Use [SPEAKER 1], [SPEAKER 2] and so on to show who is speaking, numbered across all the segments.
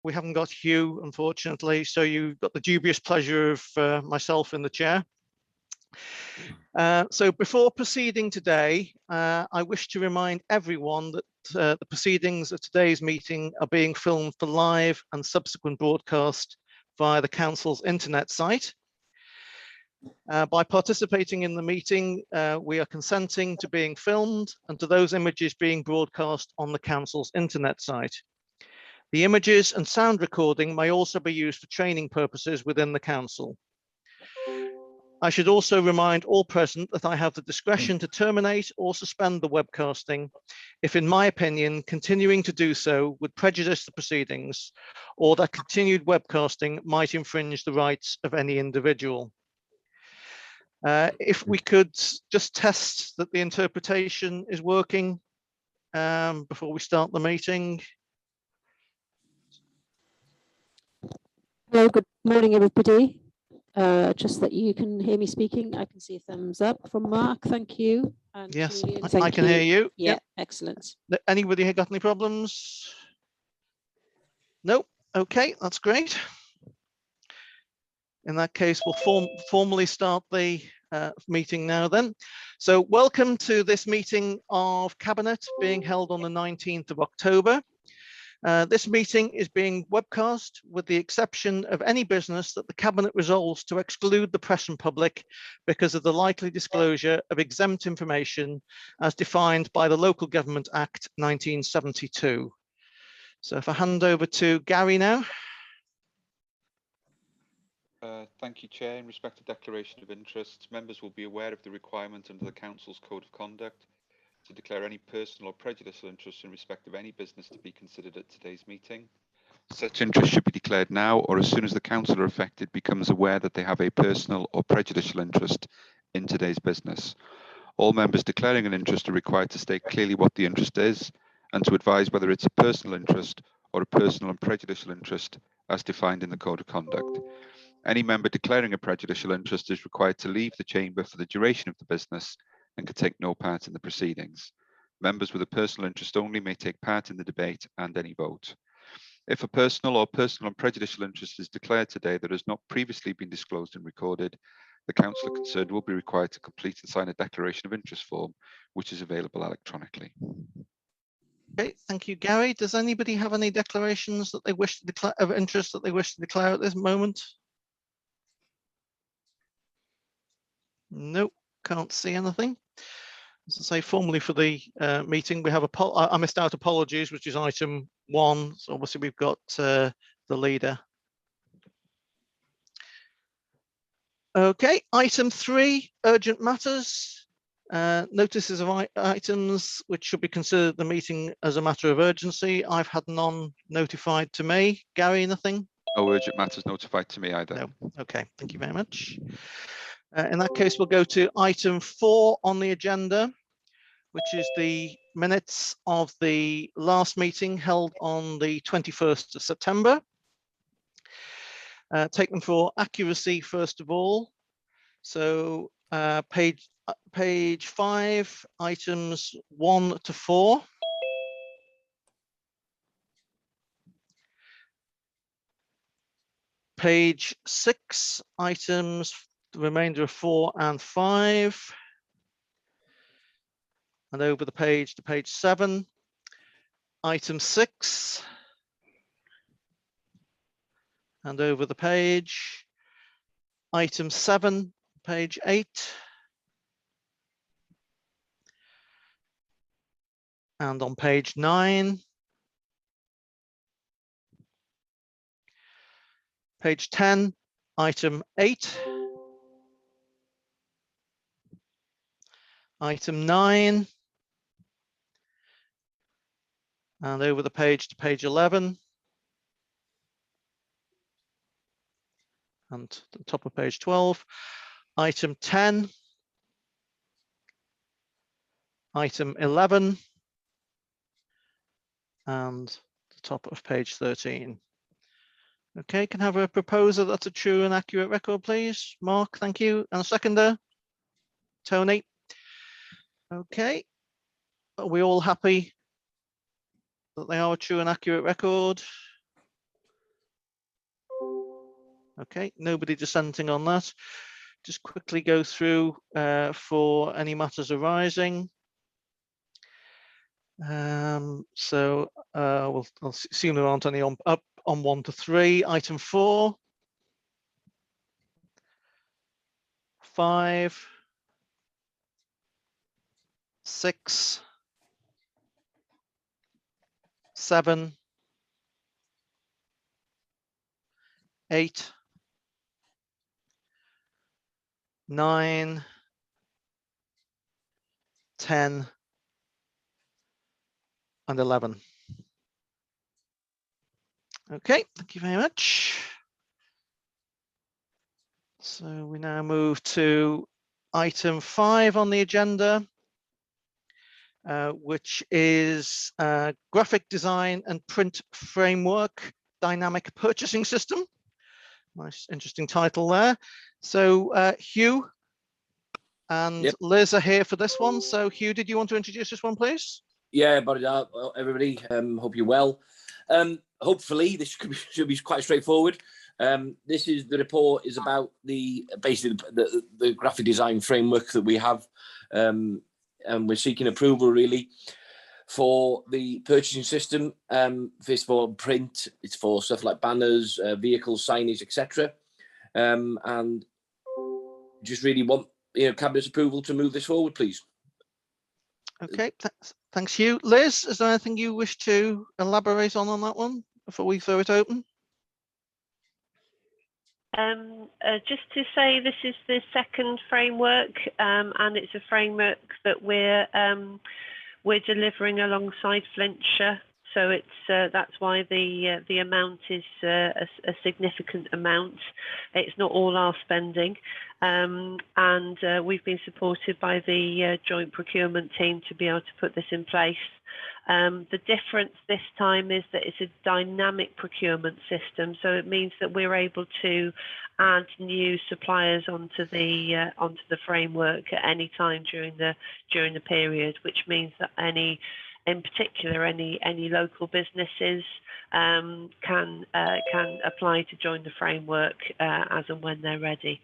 [SPEAKER 1] we haven't got Hugh, unfortunately, so you've got the dubious pleasure of myself in the chair. So before proceeding today, I wish to remind everyone that the proceedings of today's meeting are being filmed for live and subsequent broadcast via the Council's internet site. By participating in the meeting, we are consenting to being filmed and to those images being broadcast on the Council's internet site. The images and sound recording may also be used for training purposes within the Council. I should also remind all present that I have the discretion to terminate or suspend the webcasting if, in my opinion, continuing to do so would prejudice the proceedings or that continued webcasting might infringe the rights of any individual. If we could just test that the interpretation is working before we start the meeting.
[SPEAKER 2] Hello, good morning, everybody. Just that you can hear me speaking. I can see a thumbs up from Mark. Thank you. And
[SPEAKER 1] yes,
[SPEAKER 2] Julian,
[SPEAKER 1] I can hear you.
[SPEAKER 2] Yeah,
[SPEAKER 1] yep.
[SPEAKER 2] Excellent.
[SPEAKER 1] Anybody got any problems? No. Okay, that's great. In that case, we'll formally start the meeting now then. So welcome to this meeting of Cabinet being held on the 19th of October. This meeting is being webcast with the exception of any business that the Cabinet resolves to exclude the press and public because of the likely disclosure of exempt information as defined by the Local Government Act 1972. So if I hand over to Gary now.
[SPEAKER 3] Thank you, Chair. In respect to declaration of interests, members will be aware of the requirement under the Council's Code of Conduct to declare any personal or prejudicial interest in respect of any business to be considered at today's meeting. Such interest should be declared now or as soon as the councillor affected becomes aware that they have a personal or prejudicial interest in today's business. All members declaring an interest are required to state clearly what the interest is and to advise whether it's a personal interest or a personal and prejudicial interest as defined in the Code of Conduct. Any member declaring a prejudicial interest is required to leave the chamber for the duration of the business and can take no part in the proceedings. Members with a personal interest only may take part in the debate and any vote. If a personal or personal and prejudicial interest is declared today that has not previously been disclosed and recorded, the councillor concerned will be required to complete and sign a declaration of interest form, which is available electronically.
[SPEAKER 1] Okay, thank you, Gary. Does anybody have any declarations that they wish to declare of interest that they wish to declare at this moment? Nope, can't see anything. As I say, formally for the meeting, we have I missed out apologies, which is item 1. So obviously we've got the leader. Okay, item 3, urgent matters. Notices of items which should be considered the meeting as a matter of urgency. I've had none notified to me. Gary, nothing?
[SPEAKER 3] No urgent matters notified to me either.
[SPEAKER 1] No. Okay, thank you very much. In that case, we'll go to item 4 on the agenda, which is the minutes of the last meeting held on the 21st of September. Take them for accuracy, first of all. So page 5, items 1 to 4. Page 6, items, the remainder of 4 and 5. And over the page to page 7, item 6. And over the page, item 7, page 8. And on page 9. Page 10, item 8. Item 9. And over the page to page 11. And to the top of page 12. Item 10. Item 11. And the top of page 13. Okay, can I have a proposer that's a true and accurate record, please? Mark, thank you. And a seconder? Tony? Okay. Are we all happy that they are a true and accurate record? Okay, nobody dissenting on that. Just quickly go through for any matters arising. So I'll assume there aren't any up on 1 to 3. Item 4, 5, 6, 7, 8, 9, 10, and 11. Okay, thank you very much. So we now move to item 5 on the agenda, which is graphic design and print framework dynamic purchasing system. Nice, interesting title there. So Hugh and
[SPEAKER 4] Yep.
[SPEAKER 1] Liz are here for this one. So Hugh, did you want to introduce this one, please?
[SPEAKER 4] Yeah, but everybody, hope you're well. Hopefully, this should be quite straightforward. This is the report is about basically the graphic design framework that we have, and we're seeking approval really for the purchasing system. First of all, print. It's for stuff like banners, vehicles, signage, etc. And just really want Cabinet's approval to move this forward, please.
[SPEAKER 1] Okay, thanks Hugh. Liz, is there anything you wish to elaborate on that one before we throw it open?
[SPEAKER 5] Just to say, this is the second framework, and it's a framework that we're delivering alongside Flintshire. So it's that's why the amount is a significant amount. It's not all our spending, and we've been supported by the joint procurement team to be able to put this in place. The difference this time is that it's a dynamic procurement system, so it means that we're able to add new suppliers onto the framework at any time during the period, which means that in particular any local businesses can apply to join the framework as and when they're ready.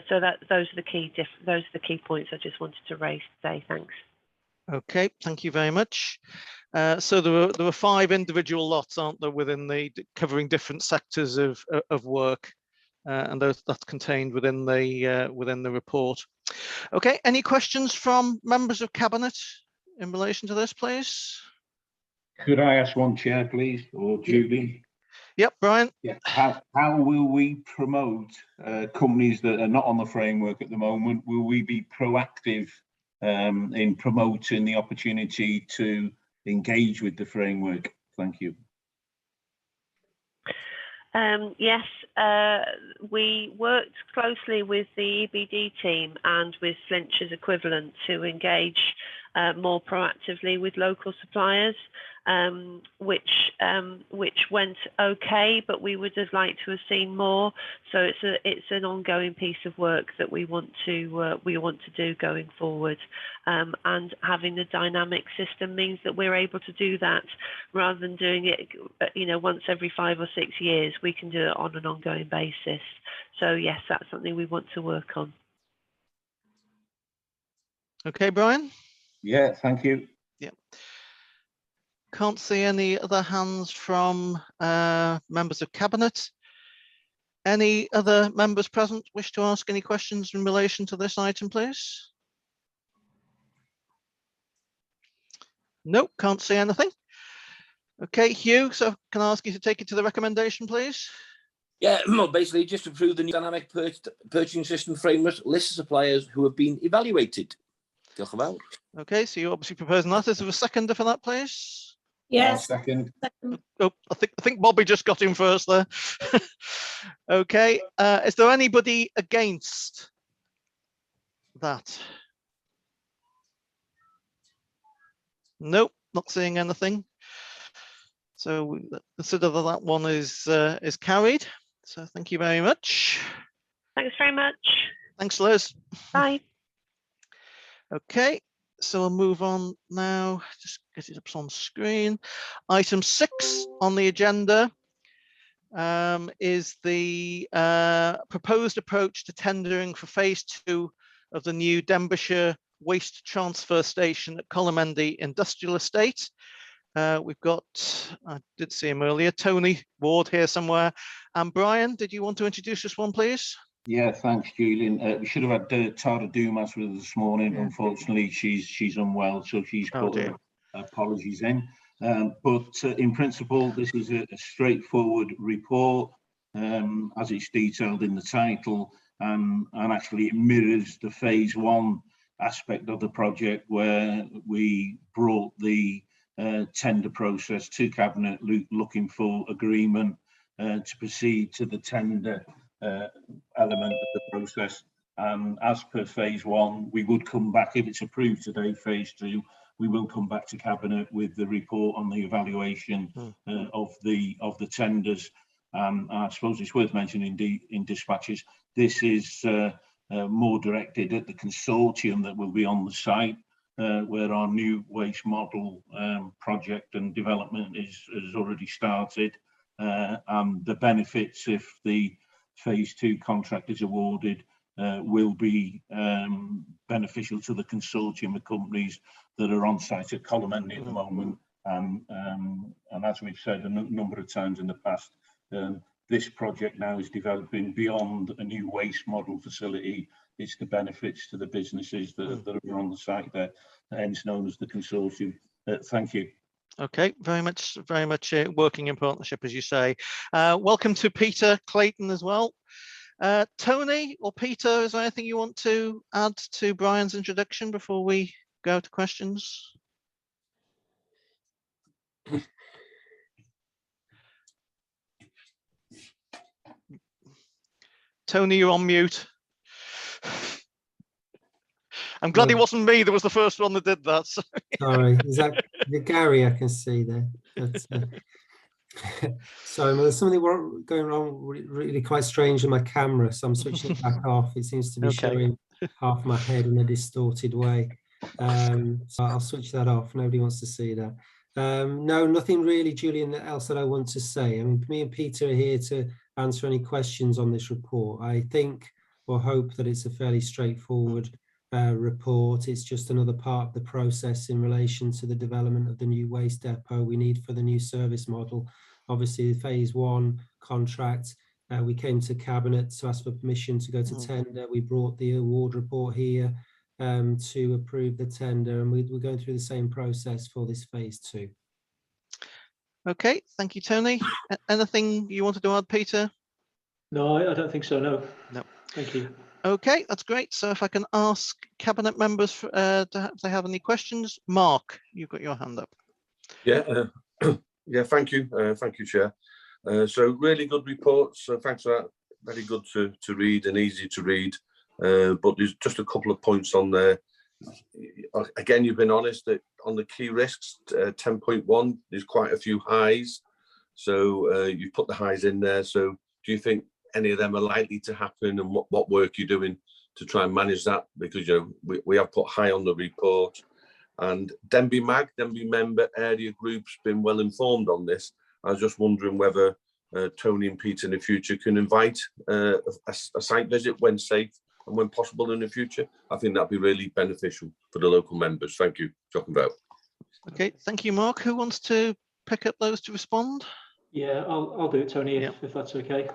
[SPEAKER 5] So those are the key points I just wanted to raise today. Thanks.
[SPEAKER 1] Okay, thank you very much. So there were 5 individual lots, aren't there, within covering different sectors of work, and that's contained within the report. Okay, any questions from members of Cabinet in relation to this, please?
[SPEAKER 6] Could I ask one, Chair, please, or Julie?
[SPEAKER 1] Yep, Brian.
[SPEAKER 6] Yeah. How will we promote companies that are not on the framework at the moment? Will we be proactive in promoting the opportunity to engage with the framework? Thank you.
[SPEAKER 5] Yes, we worked closely with the EBD team and with Flintshire's equivalent to engage more proactively with local suppliers, which went okay, but we would have liked to have seen more. So it's an ongoing piece of work that we want to do going forward, and having the dynamic system means that we're able to do that rather than doing it once every 5 or 6 years. We can do it on an ongoing basis. So yes, that's something we want to work on.
[SPEAKER 1] Okay, Brian.
[SPEAKER 6] Yeah, thank you.
[SPEAKER 1] Yeah. Can't see any other hands from members of Cabinet. Any other members present wish to ask any questions in relation to this item, please? Nope, can't see anything. Okay, Hugh, so can I ask you to take it to the recommendation, please?
[SPEAKER 4] Yeah, well, basically just approve the new dynamic purchasing system framework list of suppliers who have been evaluated.
[SPEAKER 1] Okay, so you're obviously proposing that. Is there a seconder for that, please?
[SPEAKER 2] Yes.
[SPEAKER 6] Second.
[SPEAKER 1] Oh, I think Bobby just got in first there. Okay, is there anybody against that? Nope, not seeing anything. So we consider that one is carried. So thank you very much.
[SPEAKER 5] Thanks very much.
[SPEAKER 1] Thanks, Liz.
[SPEAKER 5] Bye.
[SPEAKER 1] Okay, so we'll move on now. Just get it up on screen. Item 6 on the agenda is the proposed approach to tendering for phase 2 of the new Denbighshire waste transfer station at COLOMENDY Industrial Estate. We've got, I did see him earlier, Tony Ward here somewhere. And Brian, did you want to introduce this one, please?
[SPEAKER 6] Yeah, thanks, Julian. We should have had Tara Dumas with us this morning. Unfortunately, she's unwell, so she's put her apologies in. But in principle, this is a straightforward report, as it's detailed in the title, and actually it mirrors the phase 1 aspect of the project, where we brought the tender process to Cabinet, looking for agreement to proceed to the tender element of the process. And as per phase 1, we would come back, if it's approved today, phase 2, we will come back to Cabinet with the report on the evaluation of the tenders. I suppose it's worth mentioning in dispatches, this is more directed at the consortium that will be on the site, where our new waste model project and development has already started. And the benefits, if the phase 2 contract is awarded, will be beneficial to the consortium of companies that are on site at COLOMENDY at the moment. And as we've said a number of times in the past, this project now is developing beyond a new waste model facility. It's the benefits to the businesses that are on the site there, hence known as the consortium. Thank you.
[SPEAKER 1] Okay, very much working in partnership, as you say. Welcome to Peter Clayton as well. Tony or Peter, is there anything you want to add to Brian's introduction before we go to questions? Tony, you're on mute. I'm glad it wasn't me that was the first one that did that. So.
[SPEAKER 7] Sorry, is that Gary? I can see there. Sorry, there's something going wrong really quite strange with my camera, so I'm switching it back off. It seems to be showing half my head in a distorted way. So I'll switch that off. Nobody wants to see that. No, nothing really, Julian, else that I want to say. I mean, me and Peter are here to answer any questions on this report. I think or hope that it's a fairly straightforward report. It's just another part of the process in relation to the development of the new waste depot we need for the new service model. Obviously, the phase 1 contract, we came to Cabinet to ask for permission to go to tender. We brought the award report here to approve the tender, and we're going through the same process for this phase 2.
[SPEAKER 1] Okay, thank you, Tony. Anything you wanted to add, Peter?
[SPEAKER 8] No, I don't think so, no.
[SPEAKER 1] No.
[SPEAKER 8] Thank you.
[SPEAKER 1] Okay, that's great. So if I can ask Cabinet members if they have any questions. Mark, you've got your hand up.
[SPEAKER 9] Yeah, yeah, thank you, Chair. So really good report, so thanks for that. Very good to read and easy to read, but there's just a couple of points on there. Again, you've been honest that on the key risks, 10.1, there's quite a few highs. So you've put the highs in there. So do you think any of them are likely to happen, and what work you're doing to try and manage that? Because we have put high on the report. And Denbigh member area group's been well informed on this. I was just wondering whether Tony and Peter in the future can invite a site visit when safe and when possible in the future. I think that'd be really beneficial for the local members. Thank you. Talking about.
[SPEAKER 1] Okay, thank you, Mark. Who wants to pick up those to respond?
[SPEAKER 8] Yeah, I'll do it, Tony, if that's okay.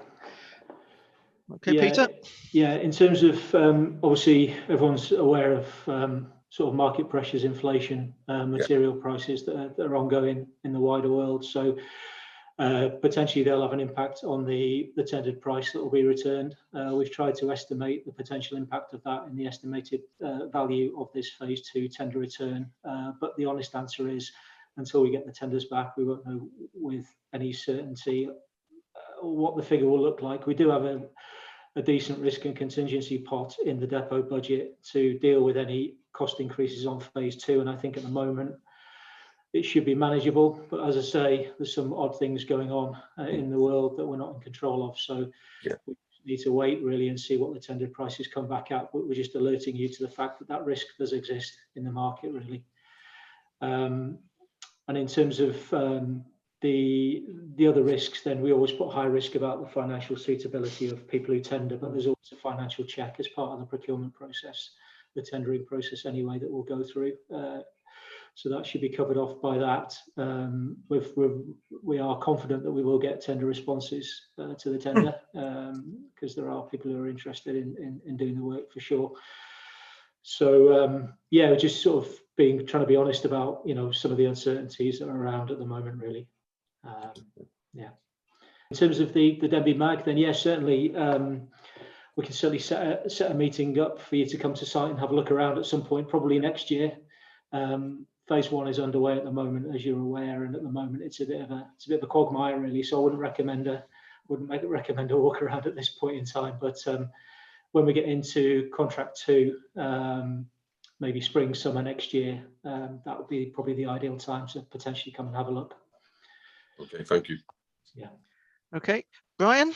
[SPEAKER 1] Okay, yeah, Peter.
[SPEAKER 8] Yeah, in terms of obviously everyone's aware of sort of market pressures, inflation, material prices that are ongoing in the wider world. So potentially they'll have an impact on the tendered price that will be returned. We've tried to estimate the potential impact of that in the estimated value of this phase 2 tender return. But the honest answer is, until we get the tenders back, we won't know with any certainty what the figure will look like. We do have a decent risk and contingency pot in the depot budget to deal with any cost increases on phase 2, and I think at the moment it should be manageable. But as I say, there's some odd things going on in the world that we're not in control of, so we need to wait really and see what the tendered prices come back at. But we're just alerting you to the fact that that risk does exist in the market really. And in terms of The other risks, then we always put high risk about the financial suitability of people who tender, but there's always a financial check as part of the procurement process, the tendering process anyway, that we'll go through. So that should be covered off by that. We are confident that we will get tender responses to the tender, because there are people who are interested in doing the work for sure. So yeah, just sort of trying to be honest about, you know, some of the uncertainties that are around at the moment, really. Yeah. In terms of the Denbigh Mag, then yes, certainly we can certainly set a meeting up for you to come to site and have a look around at some point, probably next year. Phase 1 is underway at the moment, as you're aware, and at the moment it's a bit of a quagmire, really. So I wouldn't recommend a walk around at this point in time. But when we get into contract 2, maybe spring, summer next year, that would be probably the ideal time to potentially come and have a look.
[SPEAKER 9] Okay, thank you.
[SPEAKER 8] Yeah.
[SPEAKER 1] Okay, Brian.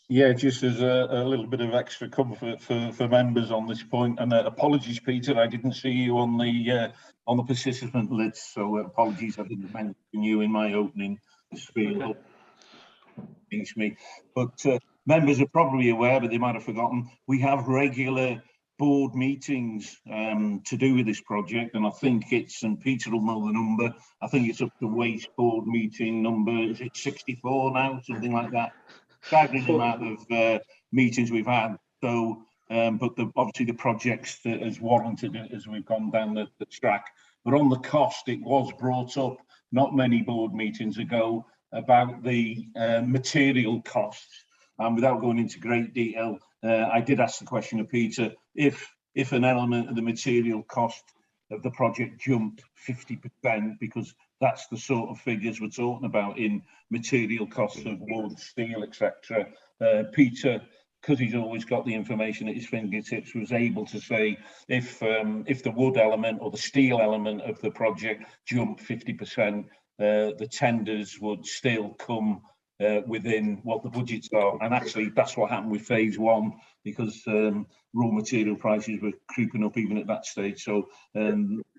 [SPEAKER 6] Yeah, just as a little bit of extra comfort for members on this point, and apologies, Peter, I didn't see you on the participant list, so apologies, I didn't mention you in my opening spiel. Okay. Me, but members are probably aware, but they might have forgotten. We have regular board meetings to do with this project, and I think it's, and Peter will know the number, I think it's up to waste board meeting number, is it 64 now, something like that? Staggering amount of meetings we've had. So, but obviously the projects that has warranted it as we've gone down the track. But on the cost, it was brought up not many board meetings ago about the material costs. And without going into great detail, I did ask the question of Peter, if an element of the material cost of the project jumped 50%, because that's the sort of figures we're talking about in material costs of wood, steel, etc. Peter, because he's always got the information at his fingertips, was able to say if the wood element or the steel element of the project jumped 50%, the tenders would still come within what the budgets are. And actually that's what happened with phase 1, because raw material prices were creeping up even at that stage. So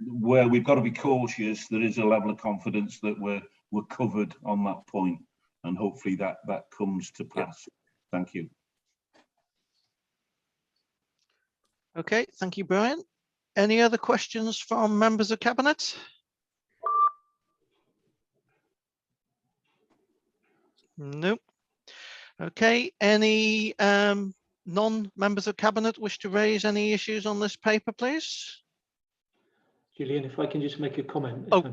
[SPEAKER 6] where we've got to be cautious, there is a level of confidence that we're covered on that point, and hopefully that comes to pass. Thank you.
[SPEAKER 1] Okay, thank you, Brian. Any other questions from members of Cabinet? Nope. Okay, any non-members of Cabinet wish to raise any issues on this paper, please?
[SPEAKER 8] Julian, if I can just make a comment.
[SPEAKER 1] Oh,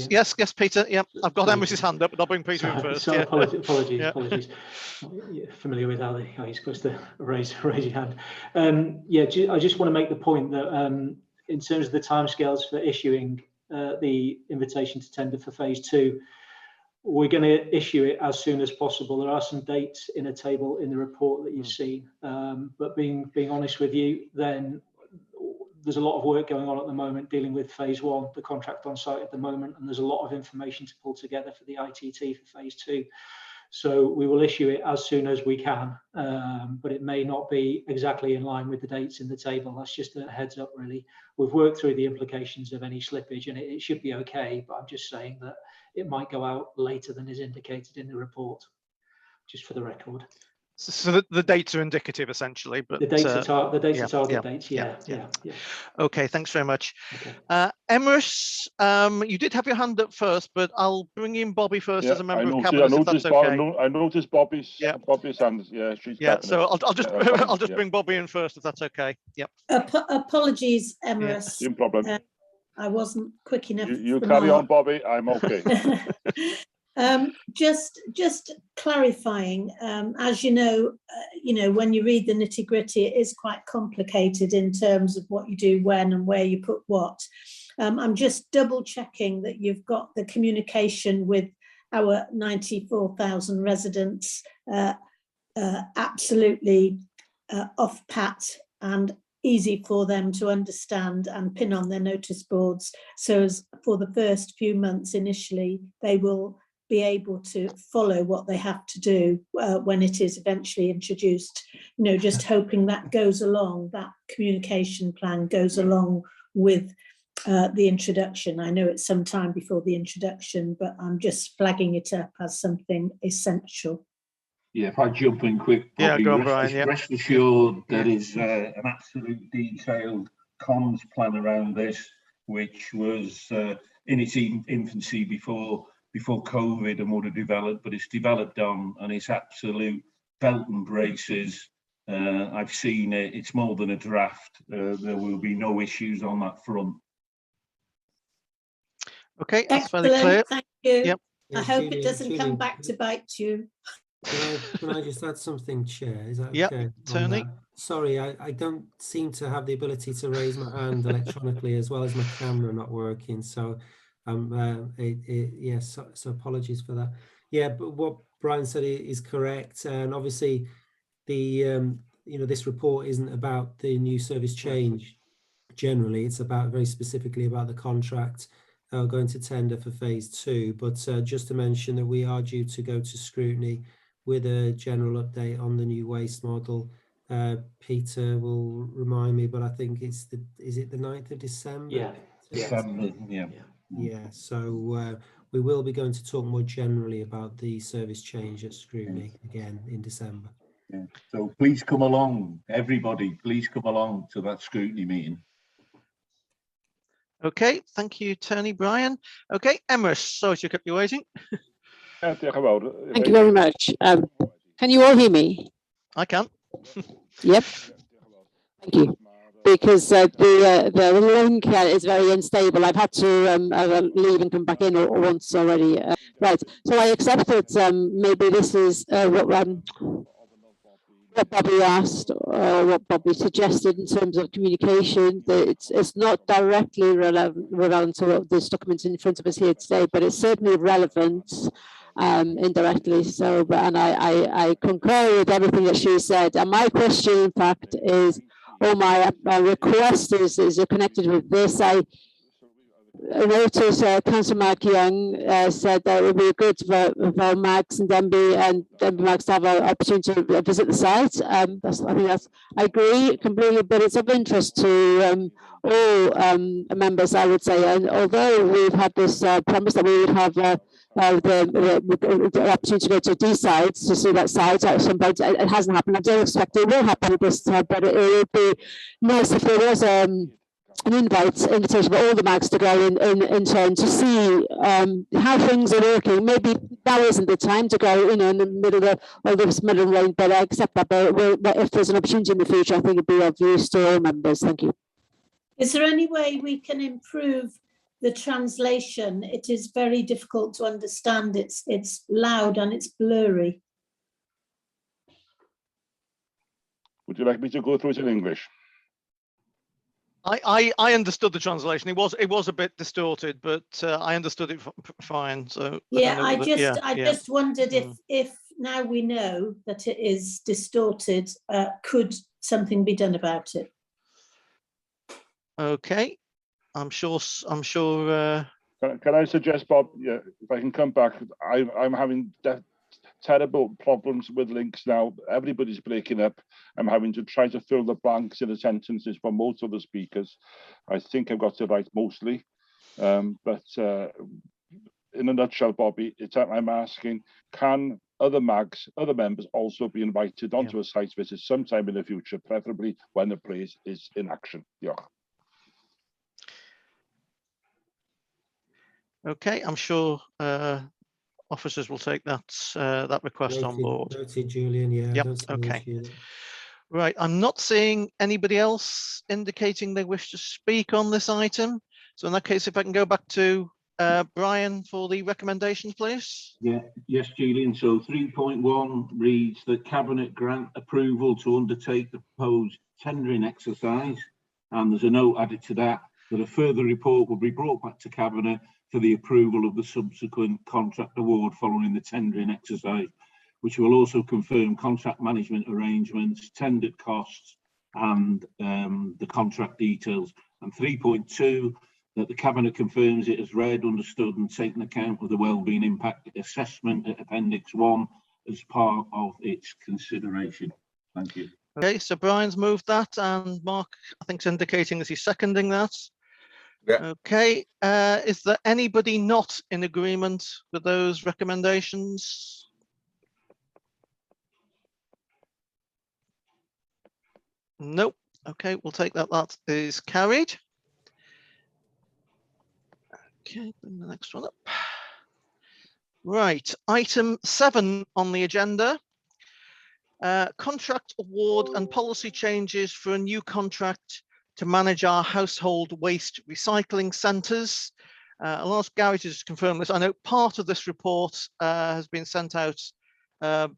[SPEAKER 1] yes, Peter. Yeah, I've got Emery's hand up, but I'll bring Peter in first.
[SPEAKER 8] So
[SPEAKER 1] yeah.
[SPEAKER 8] apologies. You're familiar with how you're supposed to raise your hand. Yeah, I just want to make the point that in terms of the timescales for issuing the invitation to tender for phase 2, we're going to issue it as soon as possible. There are some dates in a table in the report that you've seen, but being honest with you, then there's a lot of work going on at the moment dealing with phase 1, the contract on site at the moment, and there's a lot of information to pull together for the ITT for phase 2. So we will issue it as soon as we can, but it may not be exactly in line with the dates in the table. That's just a heads up, really. We've worked through the implications of any slippage, and it should be okay, but I'm just saying that it might go out later than is indicated in the report, just for the record.
[SPEAKER 1] So the dates are indicative, essentially, but
[SPEAKER 8] the dates are target dates. Yeah.
[SPEAKER 1] Okay, thanks very much.
[SPEAKER 8] Okay.
[SPEAKER 1] Emrys, you did have your hand up first, but I'll bring in Bobby first as a member of Cabinet.
[SPEAKER 10] I noticed Bobby's hand. Yeah, she's
[SPEAKER 1] so I'll just bring Bobby in first, if that's okay. Yep.
[SPEAKER 11] Apologies, Emrys.
[SPEAKER 10] No problem.
[SPEAKER 11] I wasn't quick enough.
[SPEAKER 10] You carry on, Bobby. I'm okay.
[SPEAKER 11] Just clarifying, as you know, when you read the nitty gritty, it is quite complicated in terms of what you do when and where you put what. I'm just double checking that you've got the communication with our 94,000 residents absolutely off pat and easy for them to understand and pin on their notice boards. So as for the first few months initially, they will be able to follow what they have to do when it is eventually introduced. Just hoping that goes along, that communication plan goes along with the introduction. I know it's some time before the introduction, but I'm just flagging it up as something essential.
[SPEAKER 6] Yeah, if I jump in quick,
[SPEAKER 1] Yeah,
[SPEAKER 6] Bobby,
[SPEAKER 1] go on, Brian. Yeah.
[SPEAKER 6] rest assured there is an absolute detailed comms plan around this, which was in its infancy before COVID and would have developed, but it's developed on, and it's absolute belt and braces. I've seen it. It's more than a draft. There will be no issues on that front.
[SPEAKER 1] Okay, that's fairly
[SPEAKER 11] Excellent,
[SPEAKER 1] clear.
[SPEAKER 11] thank you.
[SPEAKER 1] Yep.
[SPEAKER 11] I hope it doesn't come back to bite you.
[SPEAKER 7] Can I just add something, Chair? Is that
[SPEAKER 1] Yep,
[SPEAKER 7] okay?
[SPEAKER 1] Tony.
[SPEAKER 7] Sorry, I don't seem to have the ability to raise my hand electronically, as well as my camera not working. So, yes, so apologies for that. Yeah, but what Brian said is correct, and obviously, the this report isn't about the new service change. Generally, it's about very specifically about the contract going to tender for phase 2. But just to mention that we are due to go to scrutiny with a general update on the new waste model. Peter will remind me, but I think is it the 9th of December?
[SPEAKER 8] Yeah.
[SPEAKER 6] December, yeah.
[SPEAKER 7] Yeah, so we will be going to talk more generally about the service change at scrutiny again in December.
[SPEAKER 6] Yeah. So please come along, everybody, please come along to that scrutiny meeting.
[SPEAKER 1] Okay, thank you, Tony, Brian. Okay, Emrys, sorry to keep you waiting.
[SPEAKER 10] Thank
[SPEAKER 2] you very much. Can you all hear me?
[SPEAKER 1] I can.
[SPEAKER 2] Yep. Thank you. Because the link is very unstable. I've had to leave and come back in once already. Right. So I accept that maybe this is what Bobby asked or what Bobby suggested in terms of communication. That it's not directly relevant to what this document in front of us here today, but it's certainly relevant indirectly. So, and I concur with everything that she said. And my question, in fact, is, or my request is connected with this. I noticed Councillor Mark Young said that it would be good for Max and Denbigh Max to have an opportunity to visit the site. I I agree completely, but it's of interest to all members, I would say. And although we've had this promise that we would have the opportunity to go to D sites to see that site at some point, it hasn't happened. I don't expect it will happen this time, but it would be nice if there was an invitation for all the mags to go in turn to see how things are working. Maybe now isn't the time to go, in the middle of all this middle rain, but I accept that. But if there's an opportunity in the future, I think it'd be of use to all members. Thank you.
[SPEAKER 11] Is there any way we can improve the translation? It is very difficult to understand. It's loud and it's blurry.
[SPEAKER 10] Would you like me to go through it in English?
[SPEAKER 1] I understood the translation. It was a bit distorted, but I understood it fine. So
[SPEAKER 11] yeah, I just wondered if now we know that it is distorted, could something be done about it?
[SPEAKER 1] Okay, I'm sure.
[SPEAKER 10] Can I suggest, Bob? Yeah, if I can come back, I'm having terrible problems with links now. Everybody's breaking up. I'm having to try to fill the blanks in the sentences for most of the speakers. I think I've got it right mostly, but in a nutshell, Bobby, I'm asking: can other members also be invited onto a site visit sometime in the future, preferably when the place is in action? Yeah.
[SPEAKER 1] Okay, I'm sure officers will take that request on board.
[SPEAKER 7] Noted, Julian. Yeah.
[SPEAKER 1] Yep. Okay. Right. I'm not seeing anybody else indicating they wish to speak on this item. So in that case, if I can go back to Brian for the recommendations, please.
[SPEAKER 6] Yeah. Yes, Julian. So 3.1 reads that Cabinet grant approval to undertake the proposed tendering exercise, and there's a note added to that a further report will be brought back to Cabinet for the approval of the subsequent contract award following the tendering exercise, which will also confirm contract management arrangements, tendered costs, and the contract details. And 3.2, that the Cabinet confirms it has read, understood, and taken account of the wellbeing impact assessment at Appendix 1 as part of its consideration. Thank you.
[SPEAKER 1] Okay, so Brian's moved that, and Mark, I think, is indicating that he's seconding that.
[SPEAKER 9] Yeah.
[SPEAKER 1] Okay, is there anybody not in agreement with those recommendations? Nope. Okay, we'll take that. That is carried. Okay, bring the next one up. Right, item 7 on the agenda. Contract award and policy changes for a new contract to manage our household waste recycling centres. I'll ask Gary to just confirm this. I know part of this report has been sent out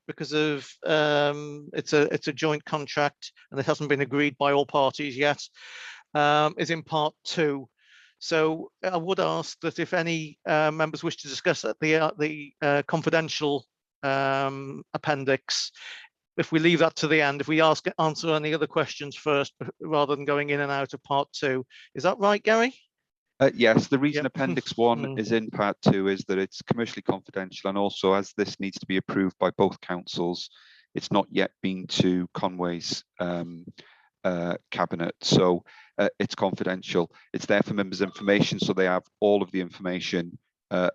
[SPEAKER 1] because of it's a joint contract and it hasn't been agreed by all parties yet. Is in part 2. So I would ask that if any members wish to discuss the confidential appendix, if we leave that to the end, if we answer any other questions first, rather than going in and out of part 2. Is that right, Gary?
[SPEAKER 3] Yes, the reason
[SPEAKER 1] Yep.
[SPEAKER 3] Appendix 1 is in part 2 is that it's commercially confidential, and also as this needs to be approved by both councils, it's not yet been to Conway's cabinet, so it's confidential. It's there for members' information, so they have all of the information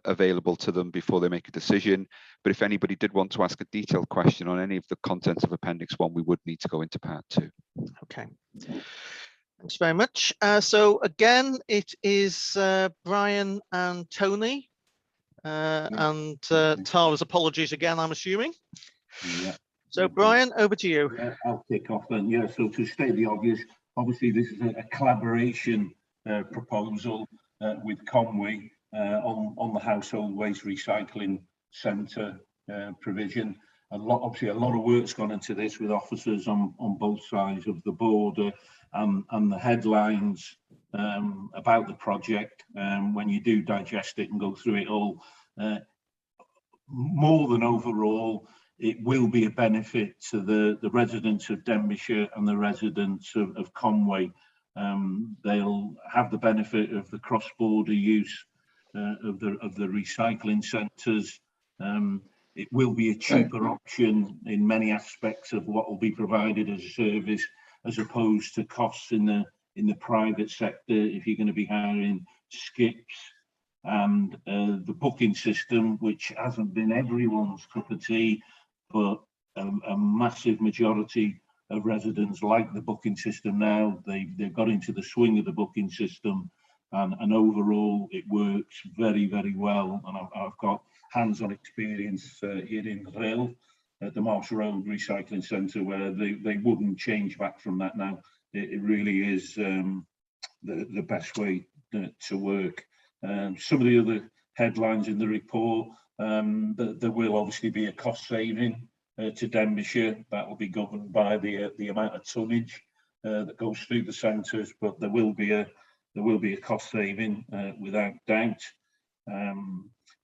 [SPEAKER 3] available to them before they make a decision. But if anybody did want to ask a detailed question on any of the contents of Appendix 1, we would need to go into part 2.
[SPEAKER 1] Okay. Thanks very much. So again, it is Brian and Tony, and Tara's apologies again, I'm assuming.
[SPEAKER 6] Yeah.
[SPEAKER 1] So Brian, over to you.
[SPEAKER 6] Yeah, I'll kick off then. Yeah, so to state the obvious, obviously this is a collaboration proposal with Conway on the household waste recycling centre provision. Obviously a lot of work's gone into this with officers on both sides of the border, and the headlines about the project, when you do digest it and go through it all, more than overall, it will be a benefit to the residents of Denbighshire and the residents of Conway. They'll have the benefit of the cross-border use of the recycling centres. It will be a cheaper option in many aspects of what will be provided as a service, as opposed to costs in the private sector if you're going to be hiring skips. And the booking system, which hasn't been everyone's cup of tea, but a massive majority of residents like the booking system now. They've got into the swing of the booking system, and overall it works very, very well. And I've got hands-on experience here in Rhyl at the Marsh Road Recycling Centre, where they wouldn't change back from that now. It really is the best way to work. Some of the other headlines in the report, there will obviously be a cost saving to Denbighshire. That will be governed by the amount of tonnage that goes through the centres, but there will be a cost saving without doubt.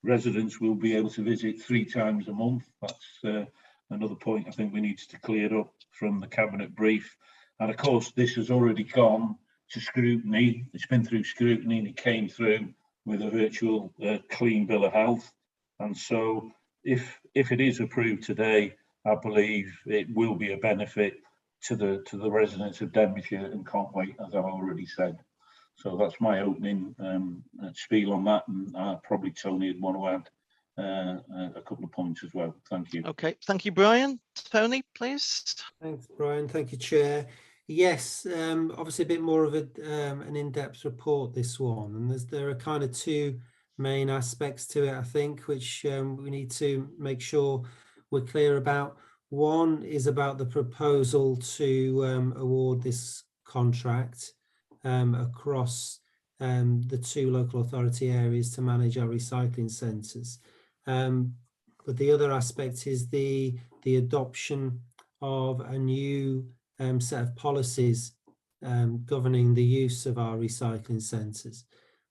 [SPEAKER 6] Residents will be able to visit 3 times a month. That's another point I think we need to clear up from the cabinet brief. And of course, this has already gone to scrutiny. It's been through scrutiny, and it came through with a virtual clean bill of health. And so if it is approved today, I believe it will be a benefit to the residents of Denbighshire and Conway, as I've already said. So that's my opening spiel on that, and probably Tony would want to add a couple of points as well. Thank you.
[SPEAKER 1] Okay, thank you, Brian. Tony, please.
[SPEAKER 7] Thanks, Brian. Thank you, Chair. Yes, obviously a bit more of an in-depth report, this one, and there are kind of 2 main aspects to it, I think, which we need to make sure we're clear about. One is about the proposal to award this contract across the 2 local authority areas to manage our recycling centres. But the other aspect is the adoption of a new set of policies governing the use of our recycling centres.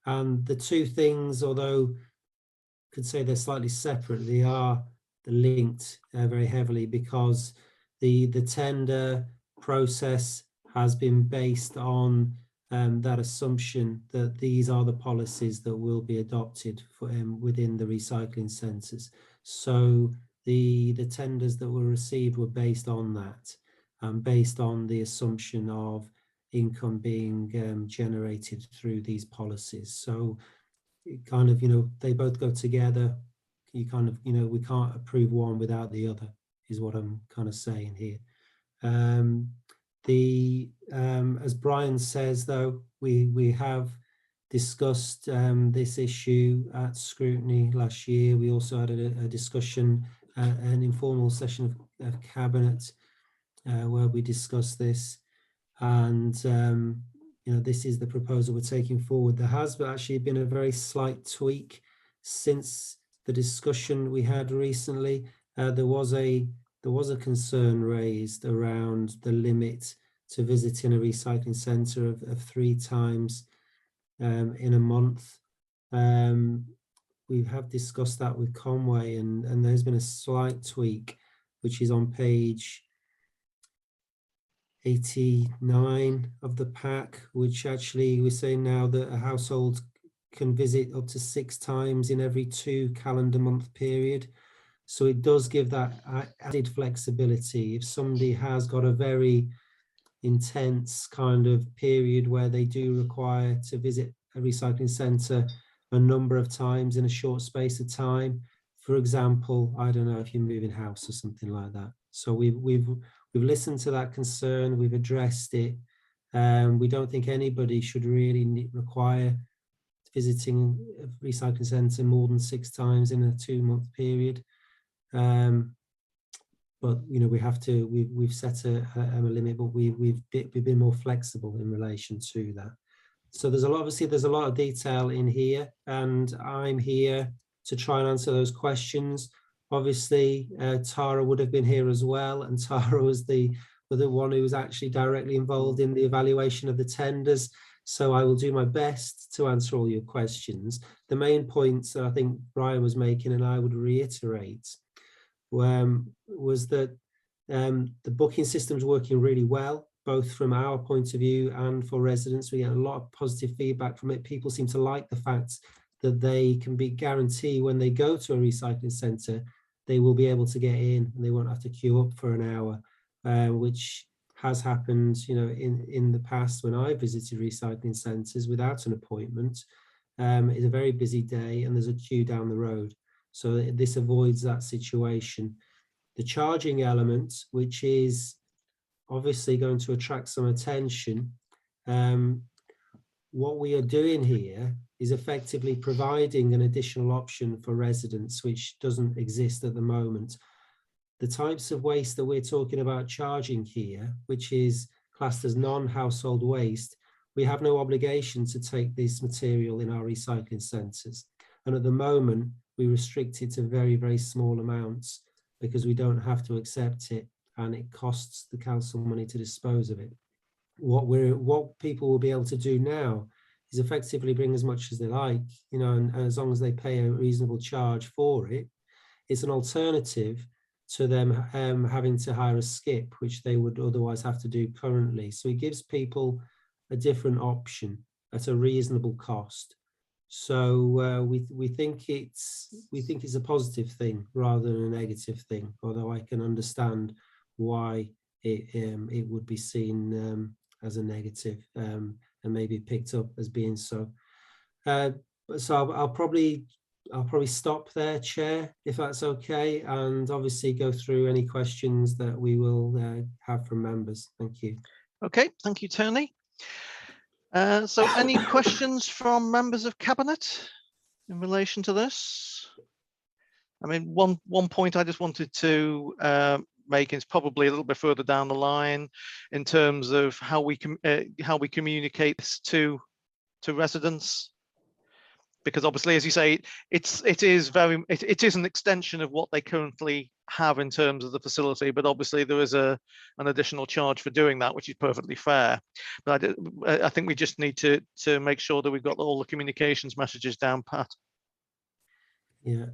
[SPEAKER 7] And the 2 things, although I could say they're slightly separate, they are linked very heavily, because the tender process has been based on that assumption that these are the policies that will be adopted for, within the recycling centres. So the tenders that were received were based on that, based on the assumption of income being generated through these policies. So it kind of, you know, they both go together. You kind of, you know, we can't approve one without the other, is what I'm kind of saying here. As Brian says, though, we have discussed this issue at scrutiny last year. We also had a discussion, an informal session of cabinet where we discussed this, and you know, this is the proposal we're taking forward. There has actually been a very slight tweak since the discussion we had recently. There was a concern raised around the limit to visiting a recycling centre of 3 times in a month. We have discussed that with Conway, and there's been a slight tweak, which is on page 89 of the pack, which actually we're saying now that a household can visit up to 6 times in every 2 calendar month period. So it does give that added flexibility. If somebody has got a very intense kind of period where they do require to visit a recycling centre a number of times in a short space of time, for example, I don't know, if you're moving house or something like that. So we've listened to that concern, we've addressed it. We don't think anybody should really require visiting a recycling centre more than 6 times in a 2-month period. But you know, we have to. We've set a limit, but we've been more flexible in relation to that. So there's a lot of detail in here, and I'm here to try and answer those questions. Obviously, Tara would have been here as well, and Tara was the one who was actually directly involved in the evaluation of the tenders. So I will do my best to answer all your questions. The main points that I think Brian was making, and I would reiterate, was that the booking system's working really well, both from our point of view and for residents. We get a lot of positive feedback from it. People seem to like the fact that they can be guaranteed when they go to a recycling centre, they will be able to get in and they won't have to queue up for an hour, which has happened, you know, in the past when I visited recycling centres without an appointment. It's a very busy day and there's a queue down the road. So this avoids that situation. The charging element, which is obviously going to attract some attention, what we are doing here is effectively providing an additional option for residents, which doesn't exist at the moment. The types of waste that we're talking about charging here, which is classed as non-household waste, we have no obligation to take this material in our recycling centres. And at the moment, we restrict it to very, very small amounts because we don't have to accept it and it costs the council money to dispose of it. What people will be able to do now is effectively bring as much as they like, you know, and as long as they pay a reasonable charge for it. It's an alternative to them having to hire a skip, which they would otherwise have to do currently. So it gives people a different option at a reasonable cost. So we think it's a positive thing rather than a negative thing, although I can understand why it would be seen as a negative and maybe picked up as being so. So I'll probably stop there, Chair, if that's okay, and obviously go through any questions that we will have from members. Thank you.
[SPEAKER 1] Okay, thank you, Tony. So any questions from members of Cabinet in relation to this? I mean, one point I just wanted to make is probably a little bit further down the line in terms of how we communicate this to residents, because obviously, as you say, it is an extension of what they currently have in terms of the facility, but obviously there is an additional charge for doing that, which is perfectly fair. But I think we just need to make sure that we've got all the communications messages down pat.
[SPEAKER 7] Yeah,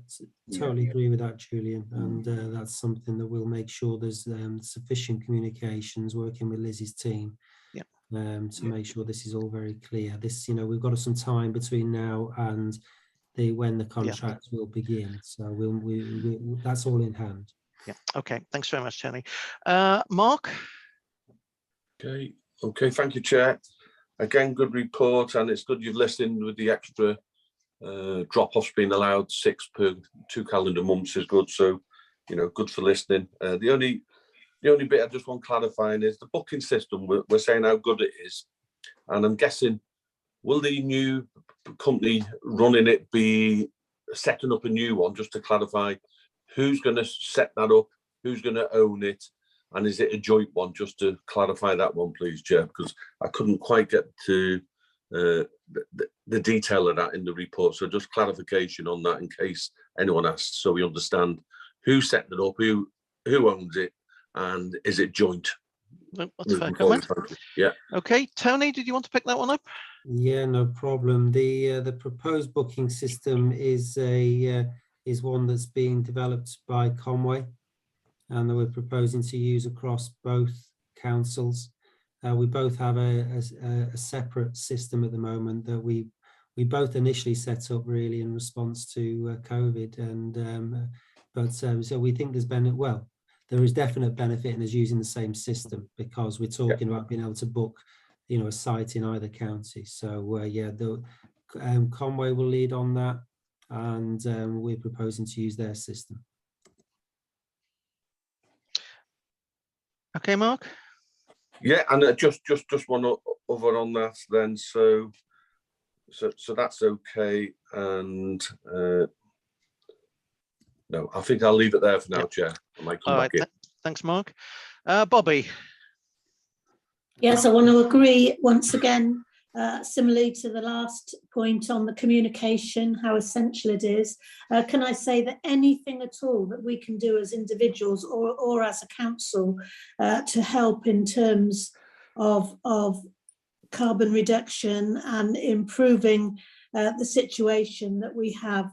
[SPEAKER 7] totally agree with that, Julian, and that's something that we'll make sure there's sufficient communications working with Lizzie's team.
[SPEAKER 1] Yeah.
[SPEAKER 7] To make sure this is all very clear. This, you know, we've got some time between now and when the contracts will begin. So that's all in hand.
[SPEAKER 1] Yeah. Okay. Thanks very much, Tony. Mark.
[SPEAKER 9] Okay. Okay, thank you, Chair. Again, good report, and it's good you've listened with the extra drop-offs being allowed, 6 per 2 calendar months is good. So, you know, good for listening. The only bit I just want clarifying is the booking system. We're saying how good it is, and I'm guessing, will the new company running it be setting up a new one? Just to clarify, who's going to set that up? Who's going to own it? And is it a joint one? Just to clarify that one, please, Chair, because I couldn't quite get to the detail of that in the report. So just clarification on that in case anyone asks, so we understand who set it up, who owns it, and is it joint?
[SPEAKER 1] That's a fair comment.
[SPEAKER 9] Yeah.
[SPEAKER 1] Okay, Tony, did you want to pick that one up?
[SPEAKER 7] Yeah, no problem. The proposed booking system is one that's being developed by Conway, and that we're proposing to use across both councils. We both have a separate system at the moment that we both initially set up really in response to COVID, and so we think there is definite benefit in us using the same system, because we're talking about being able to book, you know, a site in either county. So yeah, Conway will lead on that, and we're proposing to use their system.
[SPEAKER 1] Okay, Mark.
[SPEAKER 9] Yeah, and just one other on that then. So that's okay. And no, I think I'll leave it there for now, Chair. I might come back in.
[SPEAKER 1] Thanks, Mark. Bobby.
[SPEAKER 11] Yes, I want to agree once again, similarly to the last point on the communication, how essential it is. Can I say that anything at all that we can do as individuals or as a council to help in terms of carbon reduction and improving the situation that we have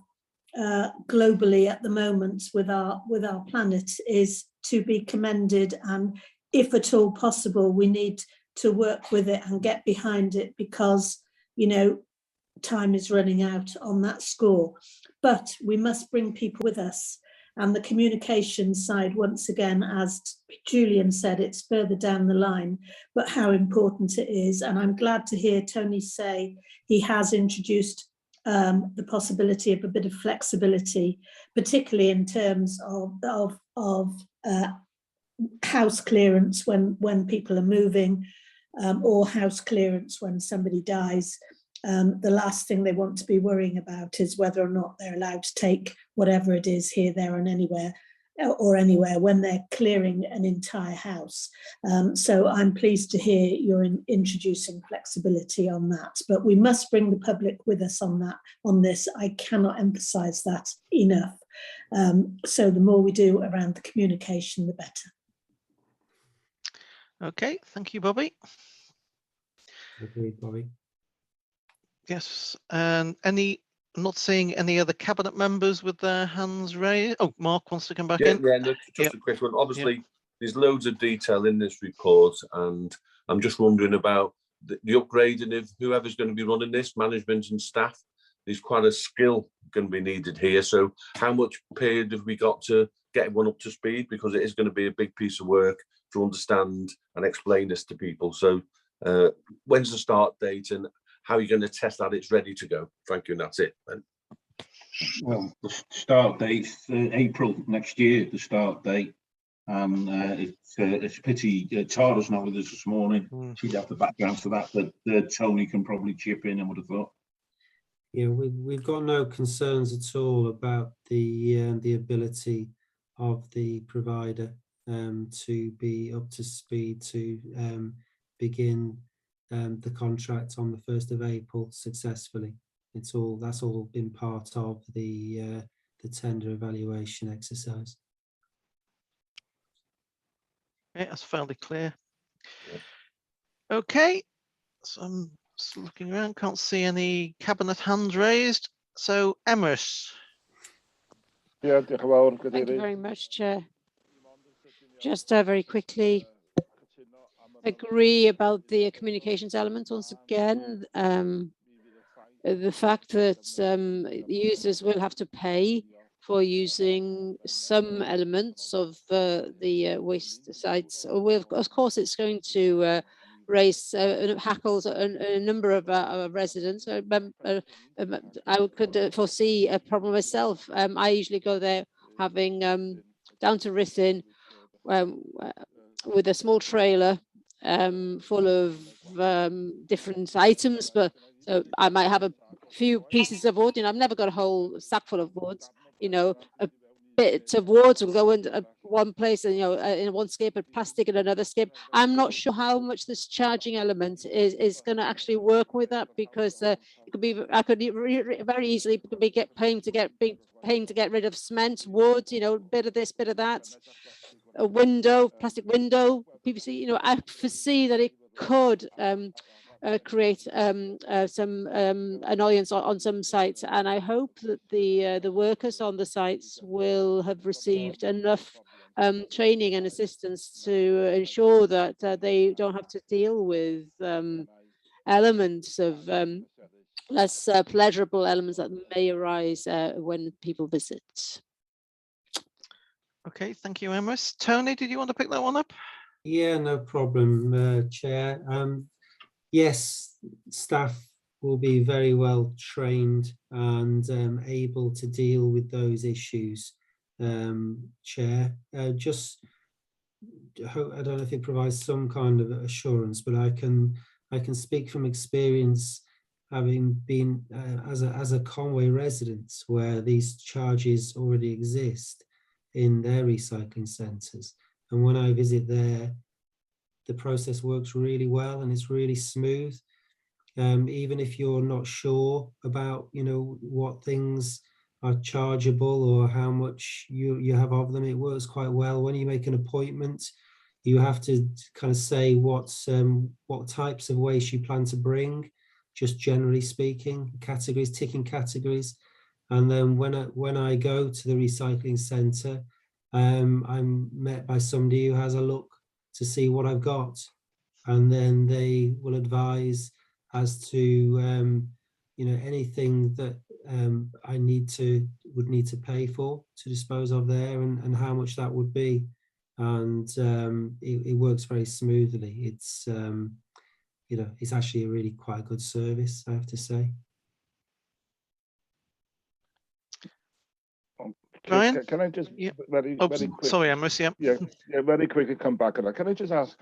[SPEAKER 11] globally at the moment with our planet is to be commended, and if at all possible, we need to work with it and get behind it, because, you know, time is running out on that score. But we must bring people with us, and the communication side, once again, as Julian said, it's further down the line, but how important it is. And I'm glad to hear Tony say he has introduced the possibility of a bit of flexibility, particularly in terms of house clearance when people are moving, or house clearance when somebody dies. The last thing they want to be worrying about is whether or not they're allowed to take whatever it is here, there and anywhere when they're clearing an entire house. So I'm pleased to hear you're introducing flexibility on that, but we must bring the public with us on this. I cannot emphasize that enough. So the more we do around the communication, the better.
[SPEAKER 1] Okay, thank you, Bobby.
[SPEAKER 7] Agreed, Bobby.
[SPEAKER 1] Yes, and I'm not seeing any other cabinet members with their hands raised. Oh, Mark wants to come back in.
[SPEAKER 9] Yeah, no, just a quick one. Obviously, there's loads of detail in this report, and I'm just wondering about the upgrading of whoever's going to be running this, management and staff. There's quite a skill going to be needed here. So how much period have we got to get everyone up to speed? Because it is going to be a big piece of work to understand and explain this to people. So when's the start date, and how are you going to test that it's ready to go? Thank you, and that's it then.
[SPEAKER 6] Well, the start date's April next year, the start date. It's a pity Tara's not with us this morning. She'd have the background for that, but Tony can probably chip in, I would have thought.
[SPEAKER 7] Yeah, we've got no concerns at all about the ability of the provider to be up to speed to begin the contract on the 1st of April successfully. That's all been part of the tender evaluation exercise.
[SPEAKER 1] Okay, that's fairly clear. Okay, so I'm just looking around, can't see any cabinet hands raised. So, Emrys.
[SPEAKER 10] Yeah,
[SPEAKER 2] thank you very much, Chair. Just very quickly, agree about the communications element once again. The fact that users will have to pay for using some elements of the waste sites. Of course, it's going to raise hackles a number of residents. I could foresee a problem myself. I usually go there having down to Ruthin with a small trailer full of different items, but so I might have a few pieces of wood. I've never got a whole sack full of wood. A bit of wood will go in one place, and in one skip, and plastic in another skip. I'm not sure how much this charging element is going to actually work with that, because it could be very easily paying to get rid of cement, wood, bit of this, bit of that, a window, plastic window, PVC. I foresee that it could create some annoyance on some sites, and I hope that the workers on the sites will have received enough training and assistance to ensure that they don't have to deal with elements of less pleasurable elements that may arise when people visit.
[SPEAKER 1] Okay, thank you, Emrys. Tony, did you want to pick that one up?
[SPEAKER 7] Yeah, no problem, Chair. Yes, staff will be very well trained and able to deal with those issues, Chair. I don't know if it provides some kind of assurance, but I can speak from experience, having been as a Conway resident, where these charges already exist in their recycling centres, and when I visit there, the process works really well and it's really smooth. Even if you're not sure about what things are chargeable or how much you have of them, it works quite well. When you make an appointment, you have to kind of say what types of waste you plan to bring, just generally speaking, categories, ticking categories. And then when I go to the recycling centre, I'm met by somebody who has a look to see what I've got, and then they will advise as to anything that I would need to pay for to dispose of there, and how much that would be, and it works very smoothly. It's it's actually a really quite a good service, I have to say.
[SPEAKER 1] Brian?
[SPEAKER 10] Can I just very quick?
[SPEAKER 1] Sorry, Emrys,
[SPEAKER 10] yeah, very quickly come back on that. Can I just ask,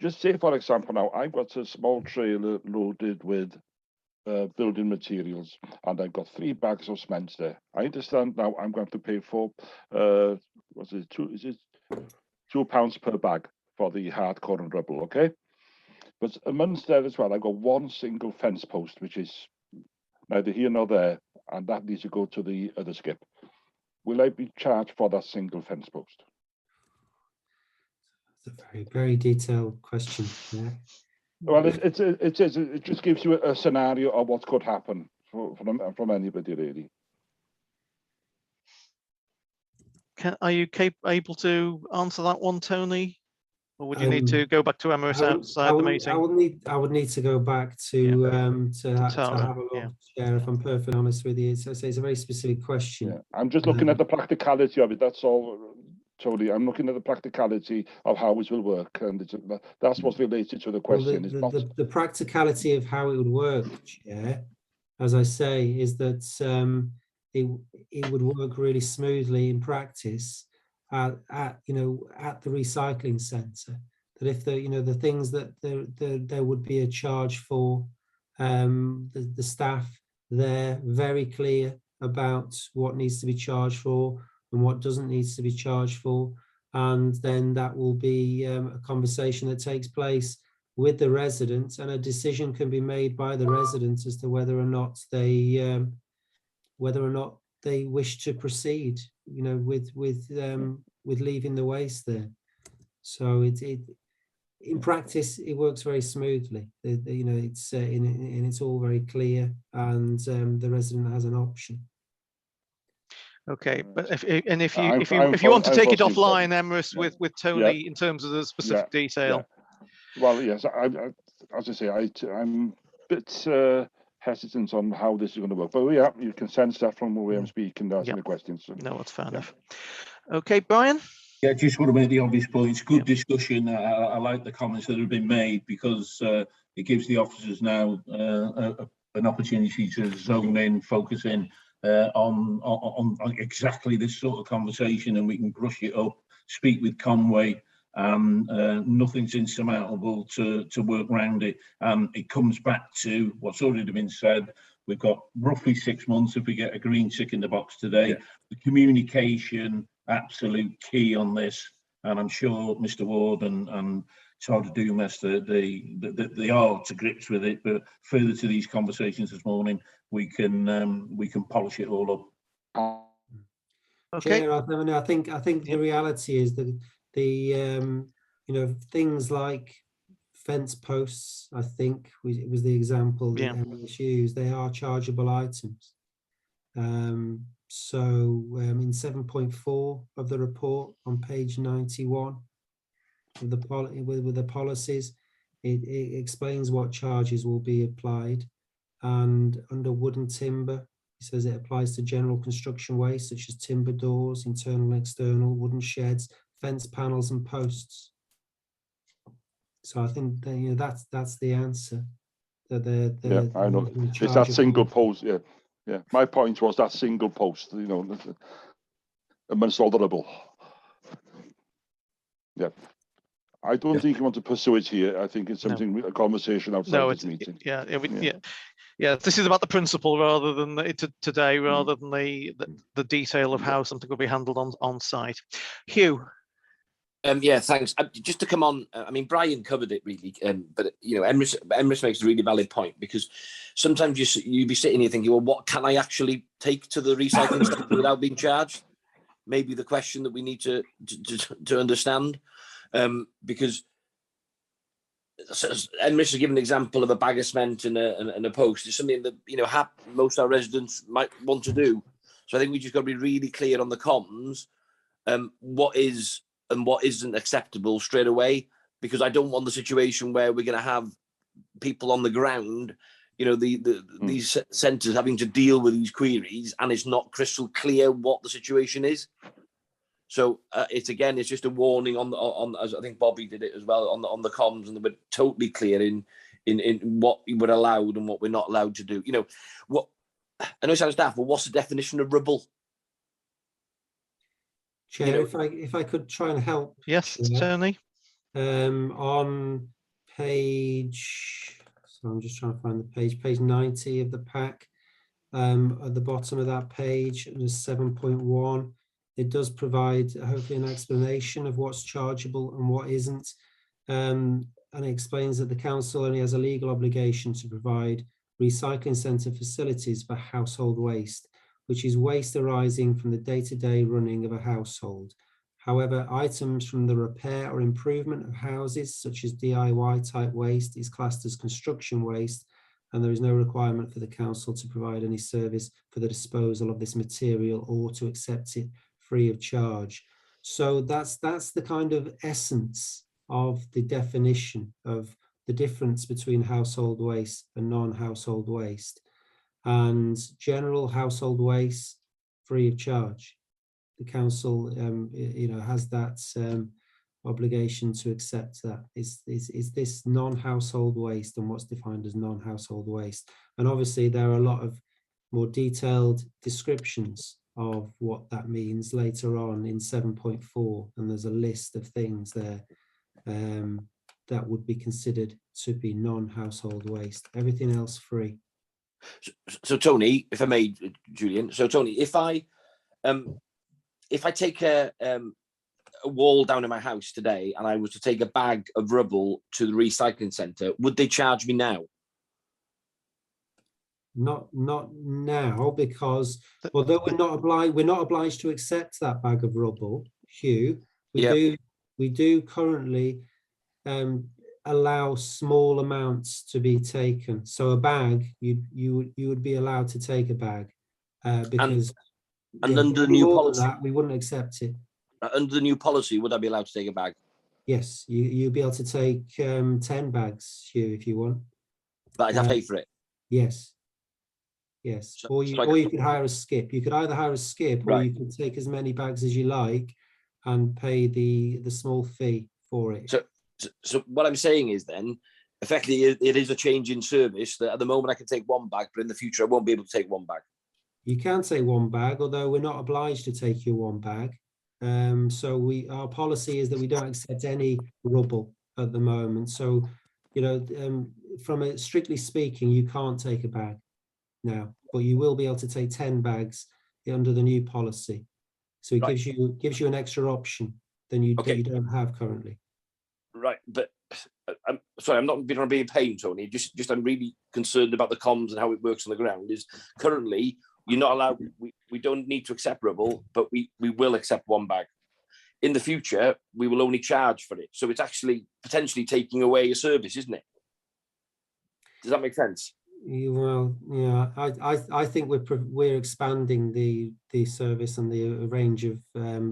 [SPEAKER 10] just say, for example, now I've got a small trailer loaded with building materials, and I've got 3 bags of cement there. I understand now I'm going to pay for £2 per bag for the hardcore and rubble, okay? But amongst there as well, I've got 1 single fence post, which is neither here nor there, and that needs to go to the other skip. Will I be charged for that single fence post?
[SPEAKER 7] It's a very, very detailed question. Yeah.
[SPEAKER 10] Well, it just gives you a scenario of what could happen from anybody, really.
[SPEAKER 1] Are you able to answer that one, Tony? Or would you need to go back to Emrys outside the meeting?
[SPEAKER 7] I would need to go back to have a look, Chair, if I'm perfectly honest with you. So it's a very specific question.
[SPEAKER 10] Yeah. I'm just looking at the practicality of it, that's all, Tony. I'm looking at the practicality of how it will work, and that's what's related to the question.
[SPEAKER 7] Well, the practicality of how it would work, Chair, as I say, is that it would work really smoothly in practice at the recycling centre. That if the things that there would be a charge for, the staff there very clear about what needs to be charged for and what doesn't need to be charged for, and then that will be a conversation that takes place with the residents, and a decision can be made by the residents as to whether or not they wish to proceed, with leaving the waste there. So in practice it works very smoothly. It's all very clear, and the resident has an option.
[SPEAKER 1] Okay, but if you want to take it offline, Emrys, with Tony, in terms of the specific detail.
[SPEAKER 10] Well, yes, as I say, I'm a bit hesitant on how this is going to work, but yeah, you can sense that from the way I'm speaking, asking the questions. So,
[SPEAKER 1] no, that's fair enough. Okay, Brian.
[SPEAKER 6] Yeah, just want to make the obvious point. It's good discussion. I like the comments that have been made because it gives the officers now an opportunity to zone in, focus in on exactly this sort of conversation, and we can brush it up, speak with Conway. Nothing's insurmountable to work around it. It comes back to what's already been said. We've got roughly 6 months if we get a green tick in the box today. Yeah. The communication, absolute key on this, and I'm sure Mr. Ward and Todd Dumas, they are to grips with it. But further to these conversations this morning, we can polish it all up.
[SPEAKER 7] Okay. Chair, I think the reality is that the things like fence posts, I think it was the example that Emma's used, they are chargeable items. So in 7.4 of the report on page 91 of the with the policies, it explains what charges will be applied, and under wood and timber, it says it applies to general construction waste such as timber doors, internal and external, wooden sheds, fence panels and posts. So I think that, that's the answer. That
[SPEAKER 10] I know. It's that single post. Yeah. My point was that single post. Amongst all the rubble. Yeah. I don't think you want to pursue it here. I think it's something a conversation outside this meeting.
[SPEAKER 1] Yeah. This is about the principle rather than today, rather than the detail of how something will be handled on site. Hugh.
[SPEAKER 4] Yeah, thanks. Just to come on, I mean, Brian covered it really, but Emrys makes a really valid point, because sometimes you be sitting here thinking, well, what can I actually take to the recycling centre without being charged? Maybe the question that we need to understand, because Emrys has given an example of a bag of cement and a post. It's something that most of our residents might want to do. So I think we just got to be really clear on the comms, what is and what isn't acceptable straight away, because I don't want the situation where we're going to have people on the ground, these centres having to deal with these queries, and it's not crystal clear what the situation is. So it's just a warning on as I think Bobby did it as well on the comms, and they were totally clear in what we were allowed and what we're not allowed to do. What I know it sounds daft, but what's the definition of rubble?
[SPEAKER 7] Chair, if I could try and help.
[SPEAKER 1] Yes, Tony.
[SPEAKER 7] On page, so I'm just trying to find the page 90 of the pack. At the bottom of that page, there's 7.1. It does provide hopefully an explanation of what's chargeable and what isn't. And it explains that the council only has a legal obligation to provide recycling centre facilities for household waste, which is waste arising from the day-to-day running of a household. However, items from the repair or improvement of houses, such as DIY type waste, is classed as construction waste, and there is no requirement for the council to provide any service for the disposal of this material or to accept it free of charge. So that's the kind of essence of the definition of the difference between household waste and non-household waste. And general household waste free of charge. The council, has that obligation to accept that. Is this non-household waste, and what's defined as non-household waste? And obviously there are a lot of more descriptions of what that means later on in 7.4, and there's a list of things there that would be considered to be non-household waste. Everything else free.
[SPEAKER 4] So Tony, if I may, Julian. So Tony, if I take a wall down in my house today, and I was to take a bag of rubble to the recycling centre, would they charge me now?
[SPEAKER 7] Not now, because although we're not obliged to accept that bag of rubble, Hugh, we do currently allow small amounts to be taken. So a bag, you would be allowed to take a bag, because
[SPEAKER 4] and under the new policy,
[SPEAKER 7] we wouldn't accept it.
[SPEAKER 4] Under the new policy, would I be allowed to take a bag?
[SPEAKER 7] Yes, you'd be able to take 10 bags, Hugh, if you want.
[SPEAKER 4] But I'd have to pay for it.
[SPEAKER 7] Yes. Or you could hire a skip. You could either hire a skip, or you could take as many bags as you like, and pay the small fee for it.
[SPEAKER 4] So what I'm saying is then, effectively, it is a change in service that at the moment I can take one bag, but in the future I won't be able to take one bag.
[SPEAKER 7] You can take one bag, although we're not obliged to take your one bag. So our policy is that we don't accept any rubble at the moment. So, you know, from a strictly speaking, you can't take a bag now, but you will be able to take 10 bags under the new policy. So it
[SPEAKER 4] Right.
[SPEAKER 7] gives you an extra option than you
[SPEAKER 4] Okay.
[SPEAKER 7] that you don't have currently.
[SPEAKER 4] Right, but I'm sorry, I'm not being a pain, Tony. Just I'm really concerned about the comms and how it works on the ground. Is currently you're not allowed. We don't need to accept rubble, but we will accept one bag. In the future, we will only charge for it. So it's actually potentially taking away a service, isn't it? Does that make sense?
[SPEAKER 7] Well, yeah, I think we're expanding the service and the range of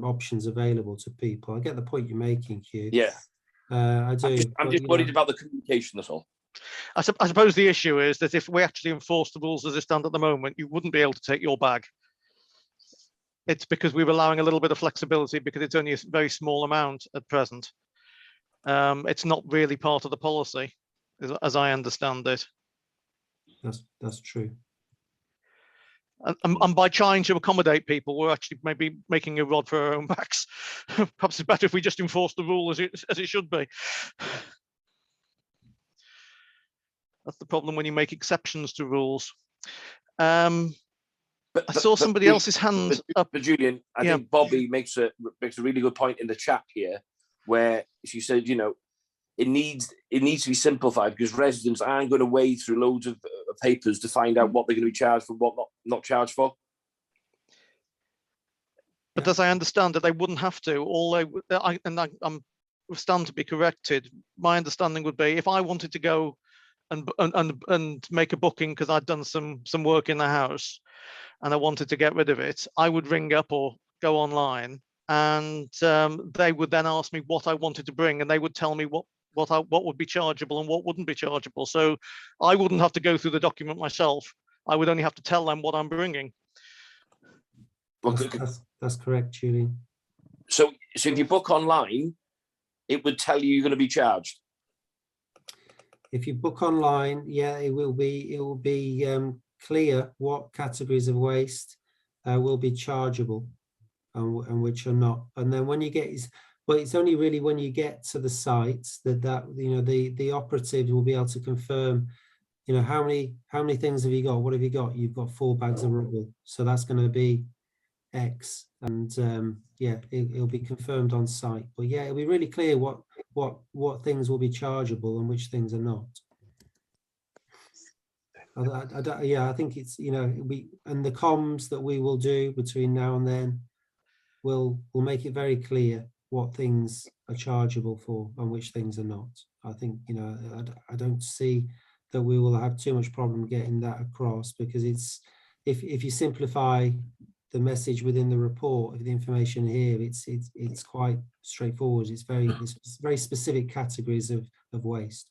[SPEAKER 7] options available to people. I get the point you're making, Hugh.
[SPEAKER 4] Yeah,
[SPEAKER 7] I do.
[SPEAKER 4] I'm just worried about the communication. That's all.
[SPEAKER 1] I suppose the issue is that if we actually enforce the rules as they stand at the moment, you wouldn't be able to take your bag. It's because we're allowing a little bit of flexibility because it's only a very small amount at present. It's not really part of the policy, as I understand it.
[SPEAKER 7] That's true.
[SPEAKER 1] And by trying to accommodate people, we're actually maybe making a rod for our own backs. Perhaps it's better if we just enforce the rule as it should be. That's the problem when you make exceptions to rules. I saw somebody else's hand up.
[SPEAKER 4] But Julian, I think Bobby makes a really good point in the chat here, where she said, you know, it needs to be simplified because residents aren't going to wade through loads of papers to find out what they're going to be charged for, what not charged for.
[SPEAKER 1] But as I understand it, they wouldn't have to. I'm stand to be corrected. My understanding would be if I wanted to go and make a booking because I'd done some work in the house and I wanted to get rid of it, I would ring up or go online, and they would then ask me what I wanted to bring, and they would tell me what would be chargeable and what wouldn't be chargeable. So I wouldn't have to go through the document myself. I would only have to tell them what I'm bringing.
[SPEAKER 7] That's correct, Julian.
[SPEAKER 4] So if you book online, it would tell you you're going to be charged.
[SPEAKER 7] If you book online, yeah, it will be clear what categories of waste will be chargeable and which are not. And then when you get, well, it's only really when you get to the site that you know the operative will be able to confirm, you know, how many things have you got? What have you got? You've got 4 bags of rubble, so that's going to be X, and yeah, it'll be confirmed on site. But yeah, it'll be really clear what things will be chargeable and which things are not. Yeah, I think it's, you know, and the comms that we will do between now and then will make it very clear what things are chargeable for and which things are not. I think, you know, I don't see that we will have too much problem getting that across, because it's if you simplify the message within the report, the information here, it's quite straightforward. It's very specific categories of waste.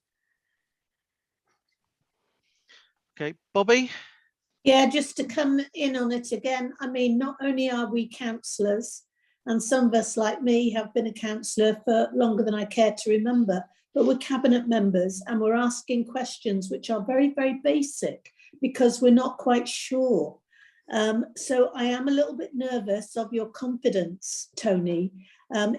[SPEAKER 1] Okay, Bobby?
[SPEAKER 11] Yeah, just to come in on it again, I mean, not only are we councillors, and some of us like me have been a councillor for longer than I care to remember, but we're cabinet members and we're asking questions which are very, very basic because we're not quite sure. So I am a little bit nervous of your confidence, Tony,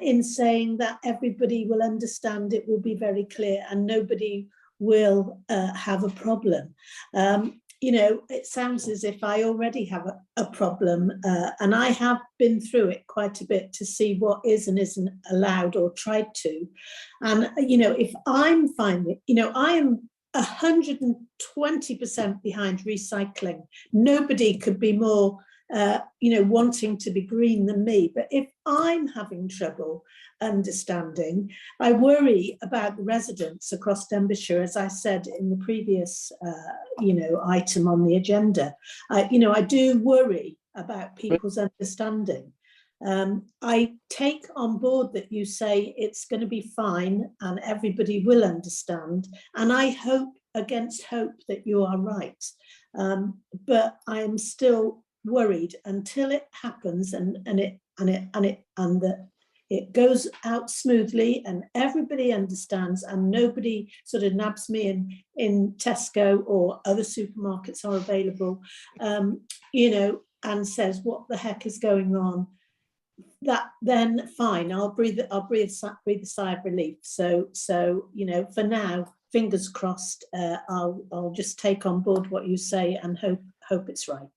[SPEAKER 11] in saying that everybody will understand, it will be very clear and nobody will have a problem. You know, it sounds as if I already have a problem, and I have been through it quite a bit to see what is and isn't allowed or tried to. And, you know, if I'm finding, you know, I am 120% behind recycling. Nobody could be more, you know, wanting to be green than me. But if I'm having trouble understanding, I worry about the residents across Denbighshire, as I said in the previous, you know, item on the agenda. You know, I do worry about people's understanding. I take on board that you say it's going to be fine and everybody will understand, and I hope against hope that you are right, but I am still worried until it happens and it goes out smoothly and everybody understands, and nobody sort of nabs me in Tesco or other supermarkets are available, you know, and says, what the heck is going on? That then fine, I'll breathe a sigh of relief. So you know, for now, fingers crossed, I'll just take on board what you say and hope it's right.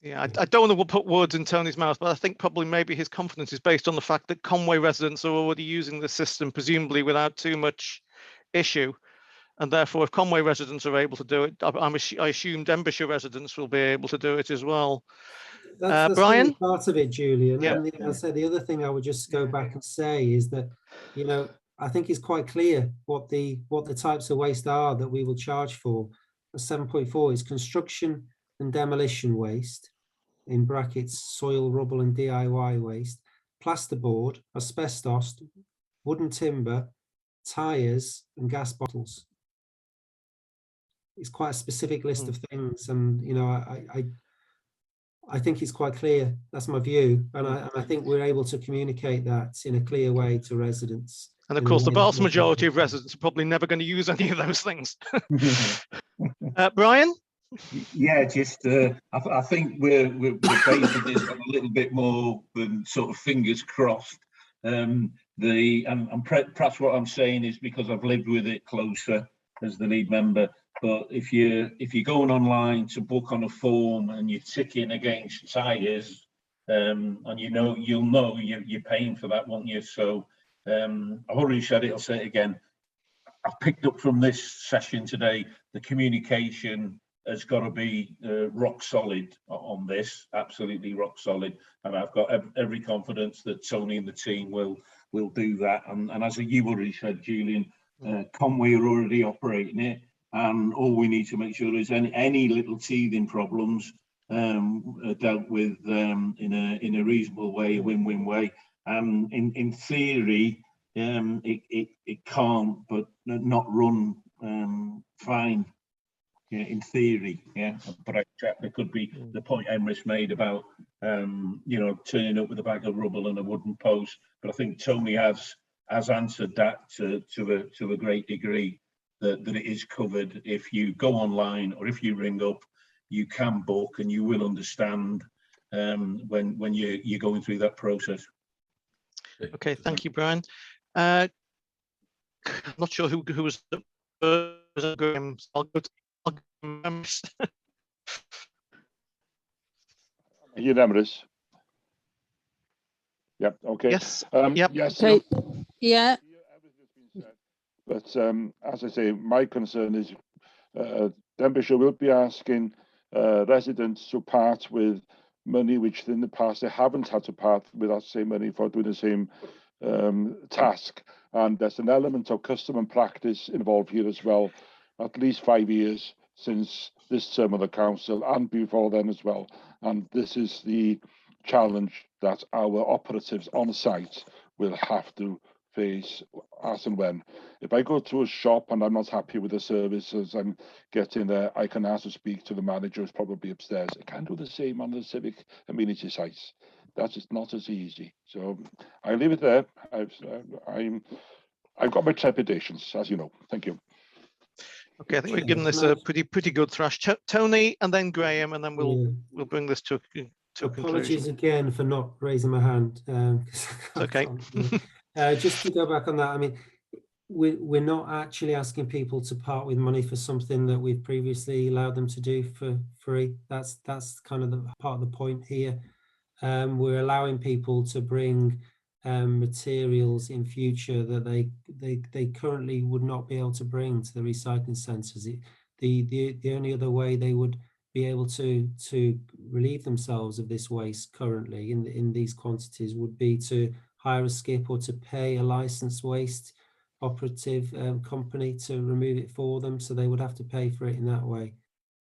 [SPEAKER 1] Yeah, I don't want to put words in Tony's mouth, but I think probably maybe his confidence is based on the fact that Conway residents are already using the system, presumably without too much issue. And therefore, if Conway residents are able to do it, I assume Denbighshire residents will be able to do it as well.
[SPEAKER 7] That's
[SPEAKER 1] Brian?
[SPEAKER 7] part of it, Julian.
[SPEAKER 1] Yeah.
[SPEAKER 7] And I said the other thing I would just go back and say is that, you know, I think it's quite clear what the types of waste are that we will charge for. 7.4 is construction and demolition waste, in brackets soil, rubble and DIY waste, plasterboard, asbestos, wooden timber, tyres and gas bottles. It's quite a specific list of things, and you know, I think it's quite clear. That's my view, and I think we're able to communicate that in a clear way to residents.
[SPEAKER 1] And of course, the vast majority of residents are probably never going to use any of those things. Brian?
[SPEAKER 6] Yeah, just I think we're basing this on a little bit more than sort of fingers crossed. And perhaps what I'm saying is because I've lived with it closer as the lead member. But if you're going online to book on a form and you're ticking against tyres, and you'll know you're paying for that, won't you? So I've already said it. I'll say it again. I've picked up from this session today, the communication has got to be rock solid on this, absolutely rock solid. And I've got every confidence that Tony and the team will do that. And as you already said, Julian, Conway are already operating it. And all we need to make sure is any little teething problems are dealt with in a reasonable way, a win-win way. In theory, it can't, but not run fine. Yeah, in theory, yeah. But there could be the point Emrys made about turning up with a bag of rubble and a wooden post. But I think Tony has answered that to a great degree. That it is covered. If you go online or if you ring up, you can book and you will understand when you're going through that process.
[SPEAKER 1] Okay, thank you, Brian. I'm not sure who was the first. I'll go to
[SPEAKER 10] Emrys. Yep. Okay.
[SPEAKER 1] Yes.
[SPEAKER 10] Yes.
[SPEAKER 2] Okay. Yeah.
[SPEAKER 10] But as I say, my concern is Denbighshire will be asking residents to part with money which in the past they haven't had to part with that same money for doing the same task. And there's an element of custom and practice involved here as well, at least 5 years since this term of the council and before then as well. And this is the challenge that our operatives on site will have to face as and when. If I go to a shop and I'm not happy with the services I'm getting there, I can ask to speak to the manager who's probably upstairs. I can do the same on the civic amenity sites. That's just not as easy. So I leave it there. I've got my trepidations, as you know. Thank you.
[SPEAKER 1] Okay, I think we've given this a pretty good thrash. Tony and then Graham, and then we'll bring this to a conclusion.
[SPEAKER 7] Apologies again for not raising my hand.
[SPEAKER 1] It's okay.
[SPEAKER 7] Just to go back on that, I mean, we're not actually asking people to part with money for something that we've previously allowed them to do for free. That's kind of the part of the point here. We're allowing people to bring materials in future that they currently would not be able to bring to the recycling centres. The only other way they would be able to relieve themselves of this waste currently in these quantities would be to hire a skip or to pay a licensed waste operative company to remove it for them. So they would have to pay for it in that way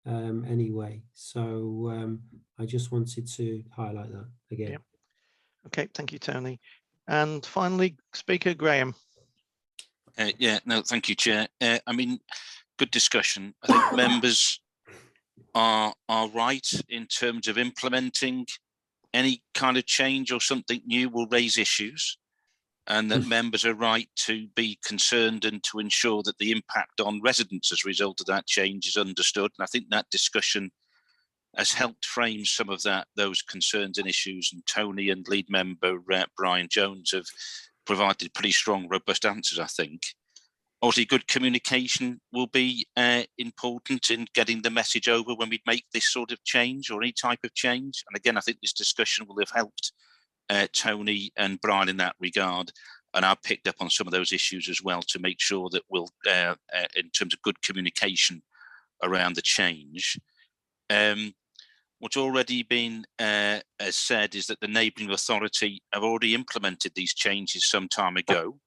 [SPEAKER 7] anyway. So I just wanted to highlight that again.
[SPEAKER 1] Yeah. Okay, thank you, Tony. And finally, Speaker Graham.
[SPEAKER 12] Thank you, Chair. I mean, good discussion. I think members are right in terms of implementing any kind of change or something new will raise issues. and that members are right to be concerned and to ensure that the impact on residents as a result of that change is understood. And I think that discussion has helped frame some of those concerns and issues. And Tony and lead member Brian Jones have provided pretty strong, robust answers, I think. Obviously, good communication will be important in getting the message over when we make this sort of change or any type of change. And again, I think this discussion will have helped Tony and Brian in that regard. And I've picked up on some of those issues as well to make sure that we'll, in terms of good communication around the change. What's already been said is that the neighbouring authority have already implemented these changes some time ago.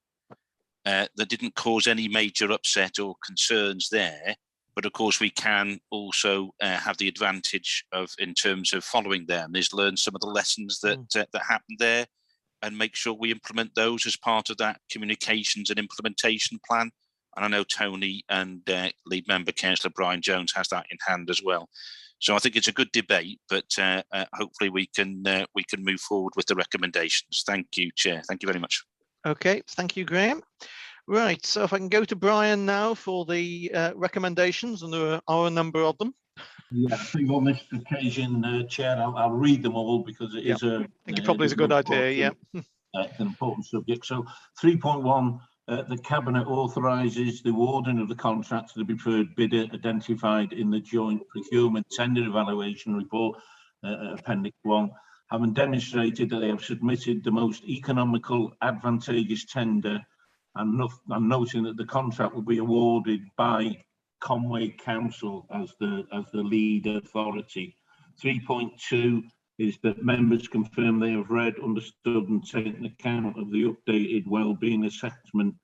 [SPEAKER 12] That didn't cause any major upset or concerns there. But of course, we can also have the advantage of, in terms of following them, is learn some of the lessons that that happened there, and make sure we implement those as part of that communications and implementation plan. And I know Tony and lead member Councillor Brian Jones has that in hand as well. So I think it's a good debate, but hopefully we can move forward with the recommendations. Thank you, Chair. Thank you very much.
[SPEAKER 1] Okay, thank you, Graham. Right, so if I can go to Brian now for the recommendations, and there are a number of them.
[SPEAKER 6] Yeah, I think on this occasion, Chair, I'll read them all because it is a.
[SPEAKER 1] I think it probably is a good idea, yeah.
[SPEAKER 6] It's an important subject. So 3.1, the Cabinet authorises the awarding of the contract to the preferred bidder identified in the joint procurement tender evaluation report, Appendix 1, having demonstrated that they have submitted the most economical, advantageous tender, and noting that the contract will be awarded by Conway Council as the lead authority. 3.2 is that members confirm they have read, understood and taken account of the updated wellbeing assessment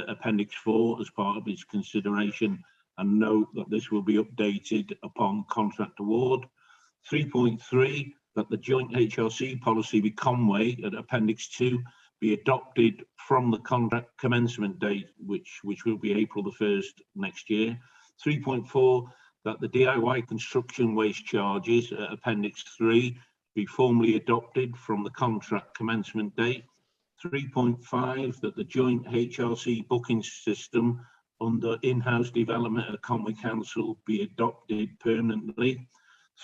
[SPEAKER 6] Appendix 4 as part of its consideration, and note that this will be updated upon contract award. 3.3, that the joint HRC policy with Conway at Appendix 2 be adopted from the contract commencement date, which will be April the 1st next year. 3.4, that the DIY construction waste charges at Appendix 3 be formally adopted from the contract commencement date. 3.5, that the joint HRC booking system under in-house development at Conway Council be adopted permanently.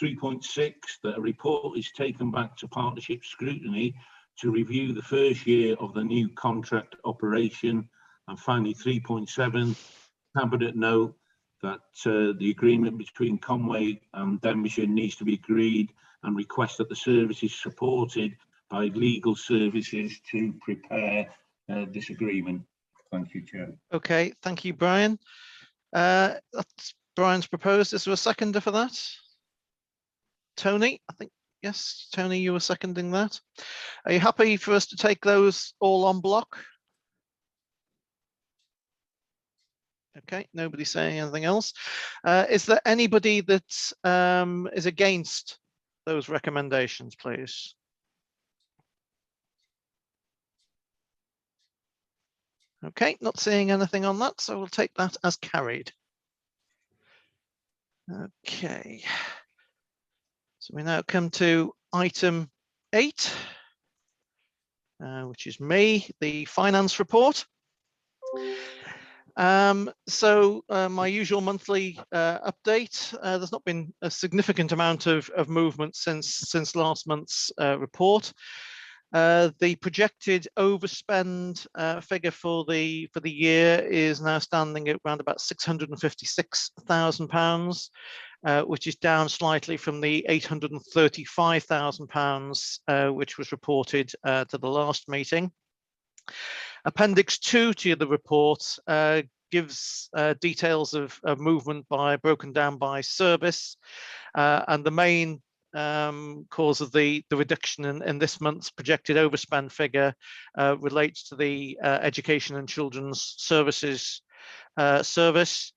[SPEAKER 6] 3.6, that a report is taken back to partnership scrutiny to review the first year of the new contract operation. And finally, 3.7, Cabinet note that the agreement between Conway and Denbighshire needs to be agreed, and request that the service is supported by legal services to prepare this agreement. Thank you, Chair.
[SPEAKER 1] Okay, thank you, Brian. That's Brian's proposed. Is there a seconder for that? Tony, I think, yes, Tony, you were seconding that. Are you happy for us to take those all on block? Okay, nobody saying anything else. Is there anybody that is against those recommendations, please? Okay, not seeing anything on that, so we'll take that as carried. Okay, so we now come to item 8, which is me, the finance report. My usual monthly update. There's not been a significant amount of movement since last month's report. The projected overspend figure for the year is now standing at around about £656,000, which is down slightly from the £835,000 which was reported to the last meeting. Appendix 2 to the report gives details of movement broken down by service, and the main cause of the reduction in this month's projected overspend figure relates to the Education and Children's Services service,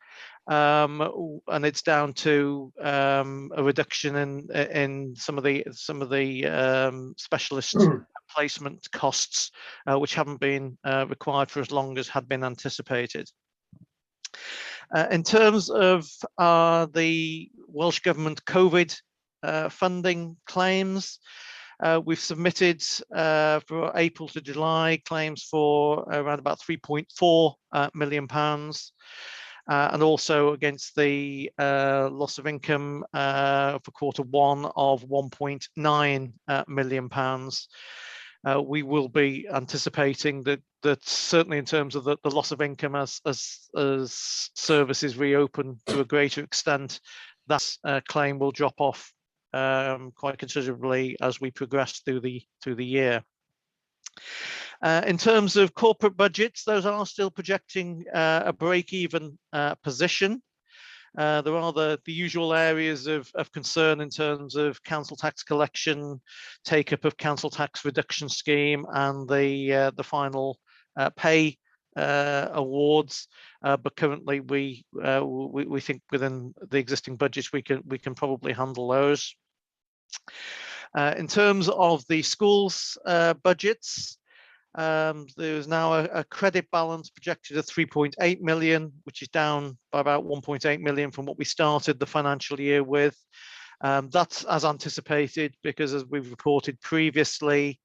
[SPEAKER 1] and it's down to a reduction in some of the specialist placement costs, which haven't been required for as long as had been anticipated. In terms of the Welsh Government COVID funding claims, We've submitted for April to July claims for around about £3.4 million. And also against the loss of income for Q1 of £1.9 million. We will be anticipating that certainly in terms of the loss of income as services reopen to a greater extent, that claim will drop off quite considerably as we progress through the year. In terms of corporate budgets, those are still projecting a break-even position. There are the usual areas of concern in terms of council tax collection, take-up of council tax reduction scheme, and the final pay awards. But currently, we think within the existing budgets we can probably handle those. In terms of the schools budgets, there is now a credit balance projected at 3.8 million, which is down by about 1.8 million from what we started the financial year with. That's as anticipated, because as we've reported previously,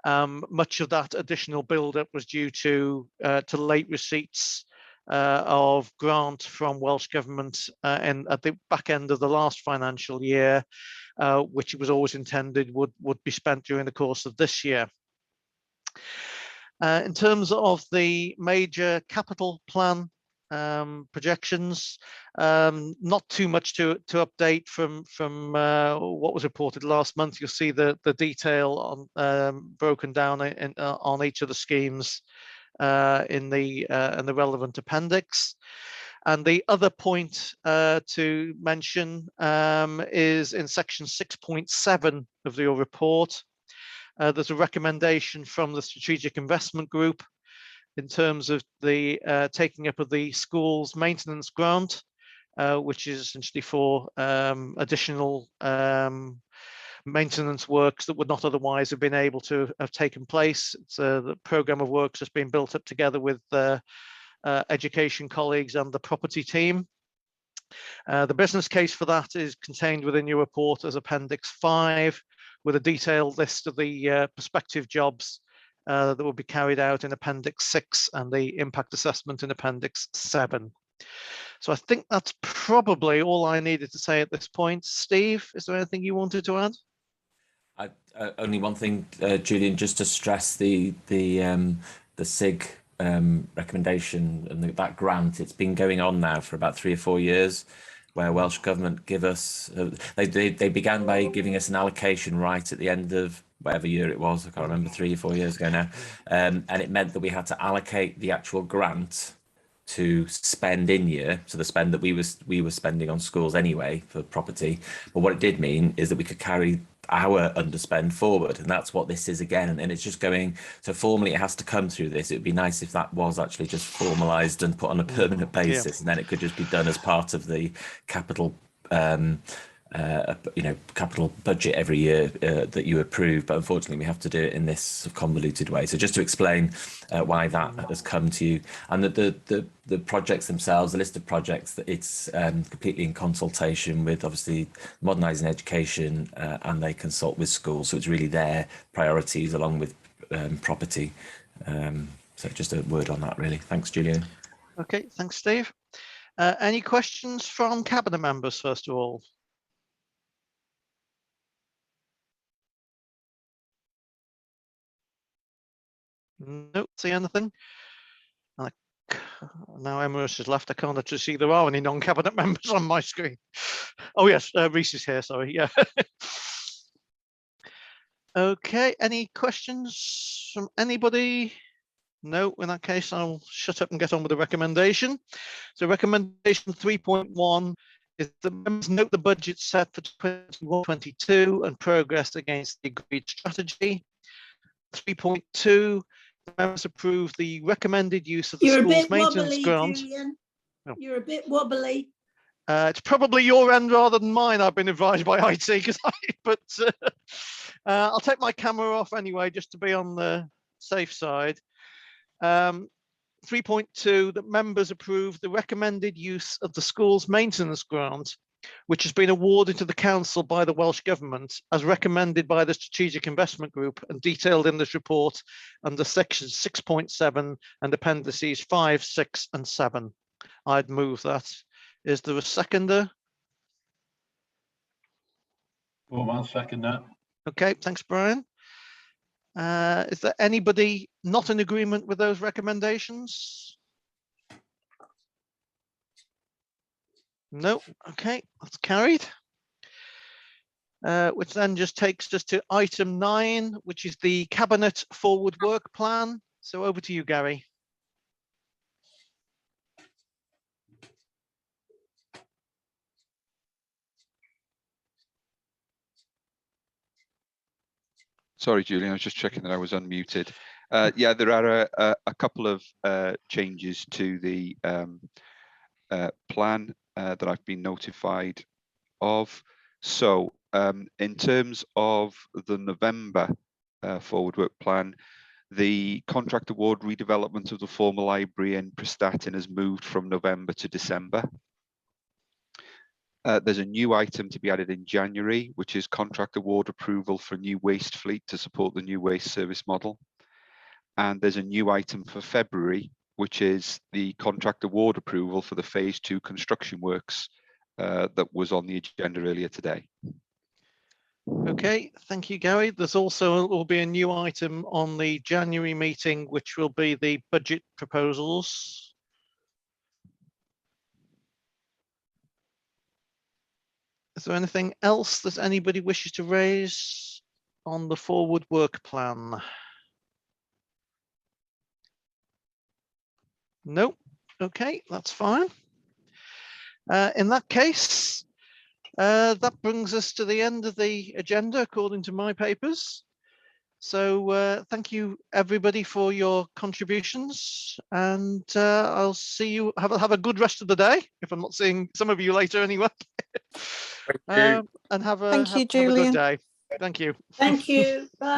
[SPEAKER 1] much of that additional build-up was due to late receipts of grant from Welsh Government and at the back end of the last financial year, which it was always intended would be spent during the course of this year. In terms of the major capital plan projections, not too much to update from what was reported last month. You'll see the detail on broken down on each of the schemes in the relevant appendix. And the other point to mention is in section 6.7 of your report. There's a recommendation from the Strategic Investment Group in terms of the taking up of the schools maintenance grant, which is essentially for additional maintenance works that would not otherwise have been able to have taken place. It's the programme of works that's been built up together with education colleagues and the property team. The business case for that is contained within your report as Appendix 5, with a detailed list of the prospective jobs that will be carried out in Appendix 6 and the impact assessment in Appendix 7. So I think that's probably all I needed to say at this point. Steve, is there anything you wanted to add?
[SPEAKER 13] Only one thing, Julian, just to stress the SIG recommendation and that grant. It's been going on now for about 3 or 4 years, where Welsh Government give us, they began by giving us an allocation right at the end of whatever year it was, I can't remember, 3 or 4 years ago now, and it meant that we had to allocate the actual grant to spend in year, so the spend that we were spending on schools anyway for property. But what it did mean is that we could carry our underspend forward, and that's what this is again. And it's just going, so formally it has to come through this. It would be nice if that was actually just formalized and put on a permanent basis, and then it could just be done as part of the capital capital budget every year that you approve. But unfortunately we have to do it in this convoluted way. So just to explain why that has come to you, and that the projects themselves, the list of projects, that it's completely in consultation with obviously modernising education, and they consult with schools, so it's really their priorities along with property. So just a word on that really. Thanks, Julian.
[SPEAKER 1] Okay, thanks, Steve. Any questions from cabinet members first of all? Nope, see anything? Now Emrys has left. I can't actually see there are any non-cabinet members on my screen. Oh yes, Reese is here, sorry, yeah. Okay, any questions from anybody? No, in that case, I'll shut up and get on with the recommendation. So recommendation 3.1 is the members note the budget set for 21-22 and progress against the agreed strategy. 3.2, the members approve the recommended use of the school's maintenance grant.
[SPEAKER 11] Julian. Oh. You're a bit wobbly.
[SPEAKER 1] It's probably your end rather than mine, I've been advised by IT, but I'll take my camera off anyway, just to be on the safe side. 3.2, that members approve the recommended use of the school's maintenance grant which has been awarded to the council by the Welsh Government as recommended by the Strategic Investment Group and detailed in this report under sections 6.7 and appendices 5, 6 and 7. I'd move that. Is there a seconder?
[SPEAKER 6] Well, I'll second that.
[SPEAKER 1] Okay, thanks, Brian. Is there anybody not in agreement with those recommendations? No. Okay, that's carried. Which then just takes us to item 9, which is the Cabinet Forward Work Plan. So over to you, Gary.
[SPEAKER 3] Sorry, Julian, I was just checking that I was unmuted. Yeah, there are a couple of changes to the plan that I've been notified of. So in terms of the November forward work plan, the contract award redevelopment of the former library in Prestatyn has moved from November to December. There's a new item to be added in January, which is contract award approval for new waste fleet to support the new waste service model. And there's a new item for February, which is the contract award approval for the phase 2 construction works that was on the agenda earlier today.
[SPEAKER 1] Okay, thank you, Gary. There's also will be a new item on the January meeting, which will be the budget proposals. Is there anything else that anybody wishes to raise on the forward work plan? No. Okay, that's fine. In that case, that brings us to the end of the agenda, according to my papers. So thank you, everybody, for your contributions, and I'll see you. Have a good rest of the day, if I'm not seeing some of you later anyway. And have a good day. Thank you.
[SPEAKER 11] Thank you. Bye.